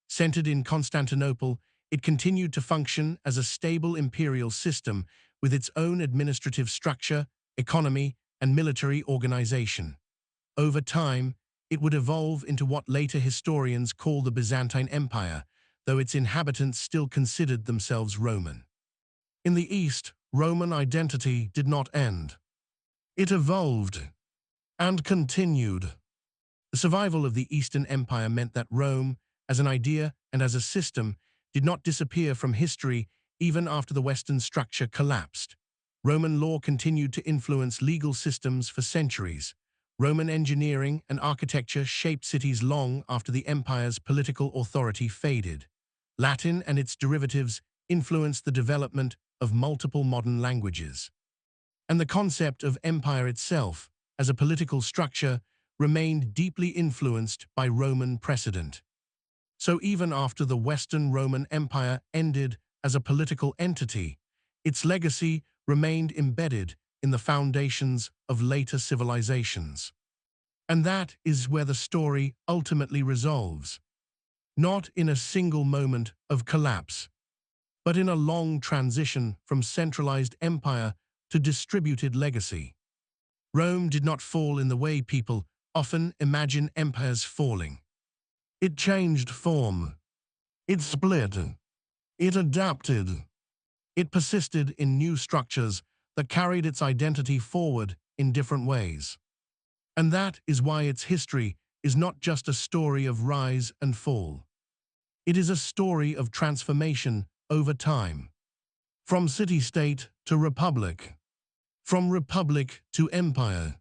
Centered in Constantinople, it continued to function as a stable imperial system with its own administrative structure, economy, and military organization. Over time, it would evolve into what later historians call the Byzantine Empire, though its inhabitants still considered themselves Roman. In the East, Roman identity did not end. It evolved and continued. The survival of the Eastern Empire meant that Rome, as an idea and as a system, did not disappear from history even after the Western structure collapsed. Roman law continued to influence legal systems for centuries. Roman engineering and architecture shaped cities long after the empire's political authority faded. Latin and its derivatives influenced the development of multiple modern languages. And the concept of empire itself, as a political structure, remained deeply influenced by Roman precedent. So even after the Western Roman Empire ended as a political entity, its legacy remained embedded in the foundations of later civilizations. And that is where the story ultimately resolves, not in a single moment of collapse, but in a long transition from centralized empire to distributed legacy. Rome did not fall in the way people often imagine empires falling. It changed form. It split. It adapted. It persisted in new structures that carried its identity forward in different ways. And that is why its history is not just a story of rise and fall. It is a story of transformation over time. From city-state to republic. From republic to empire.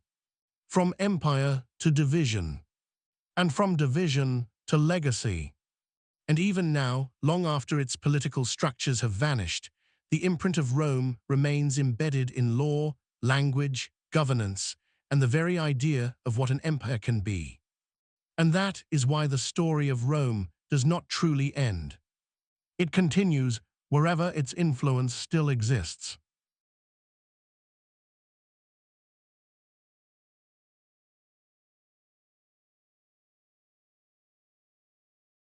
From empire to division. And from division to legacy. And even now, long after its political structures have vanished, the imprint of Rome remains embedded in law, language, governance, and the very idea of what an empire can be. And that is why the story of Rome does not truly end. It continues wherever its influence still exists.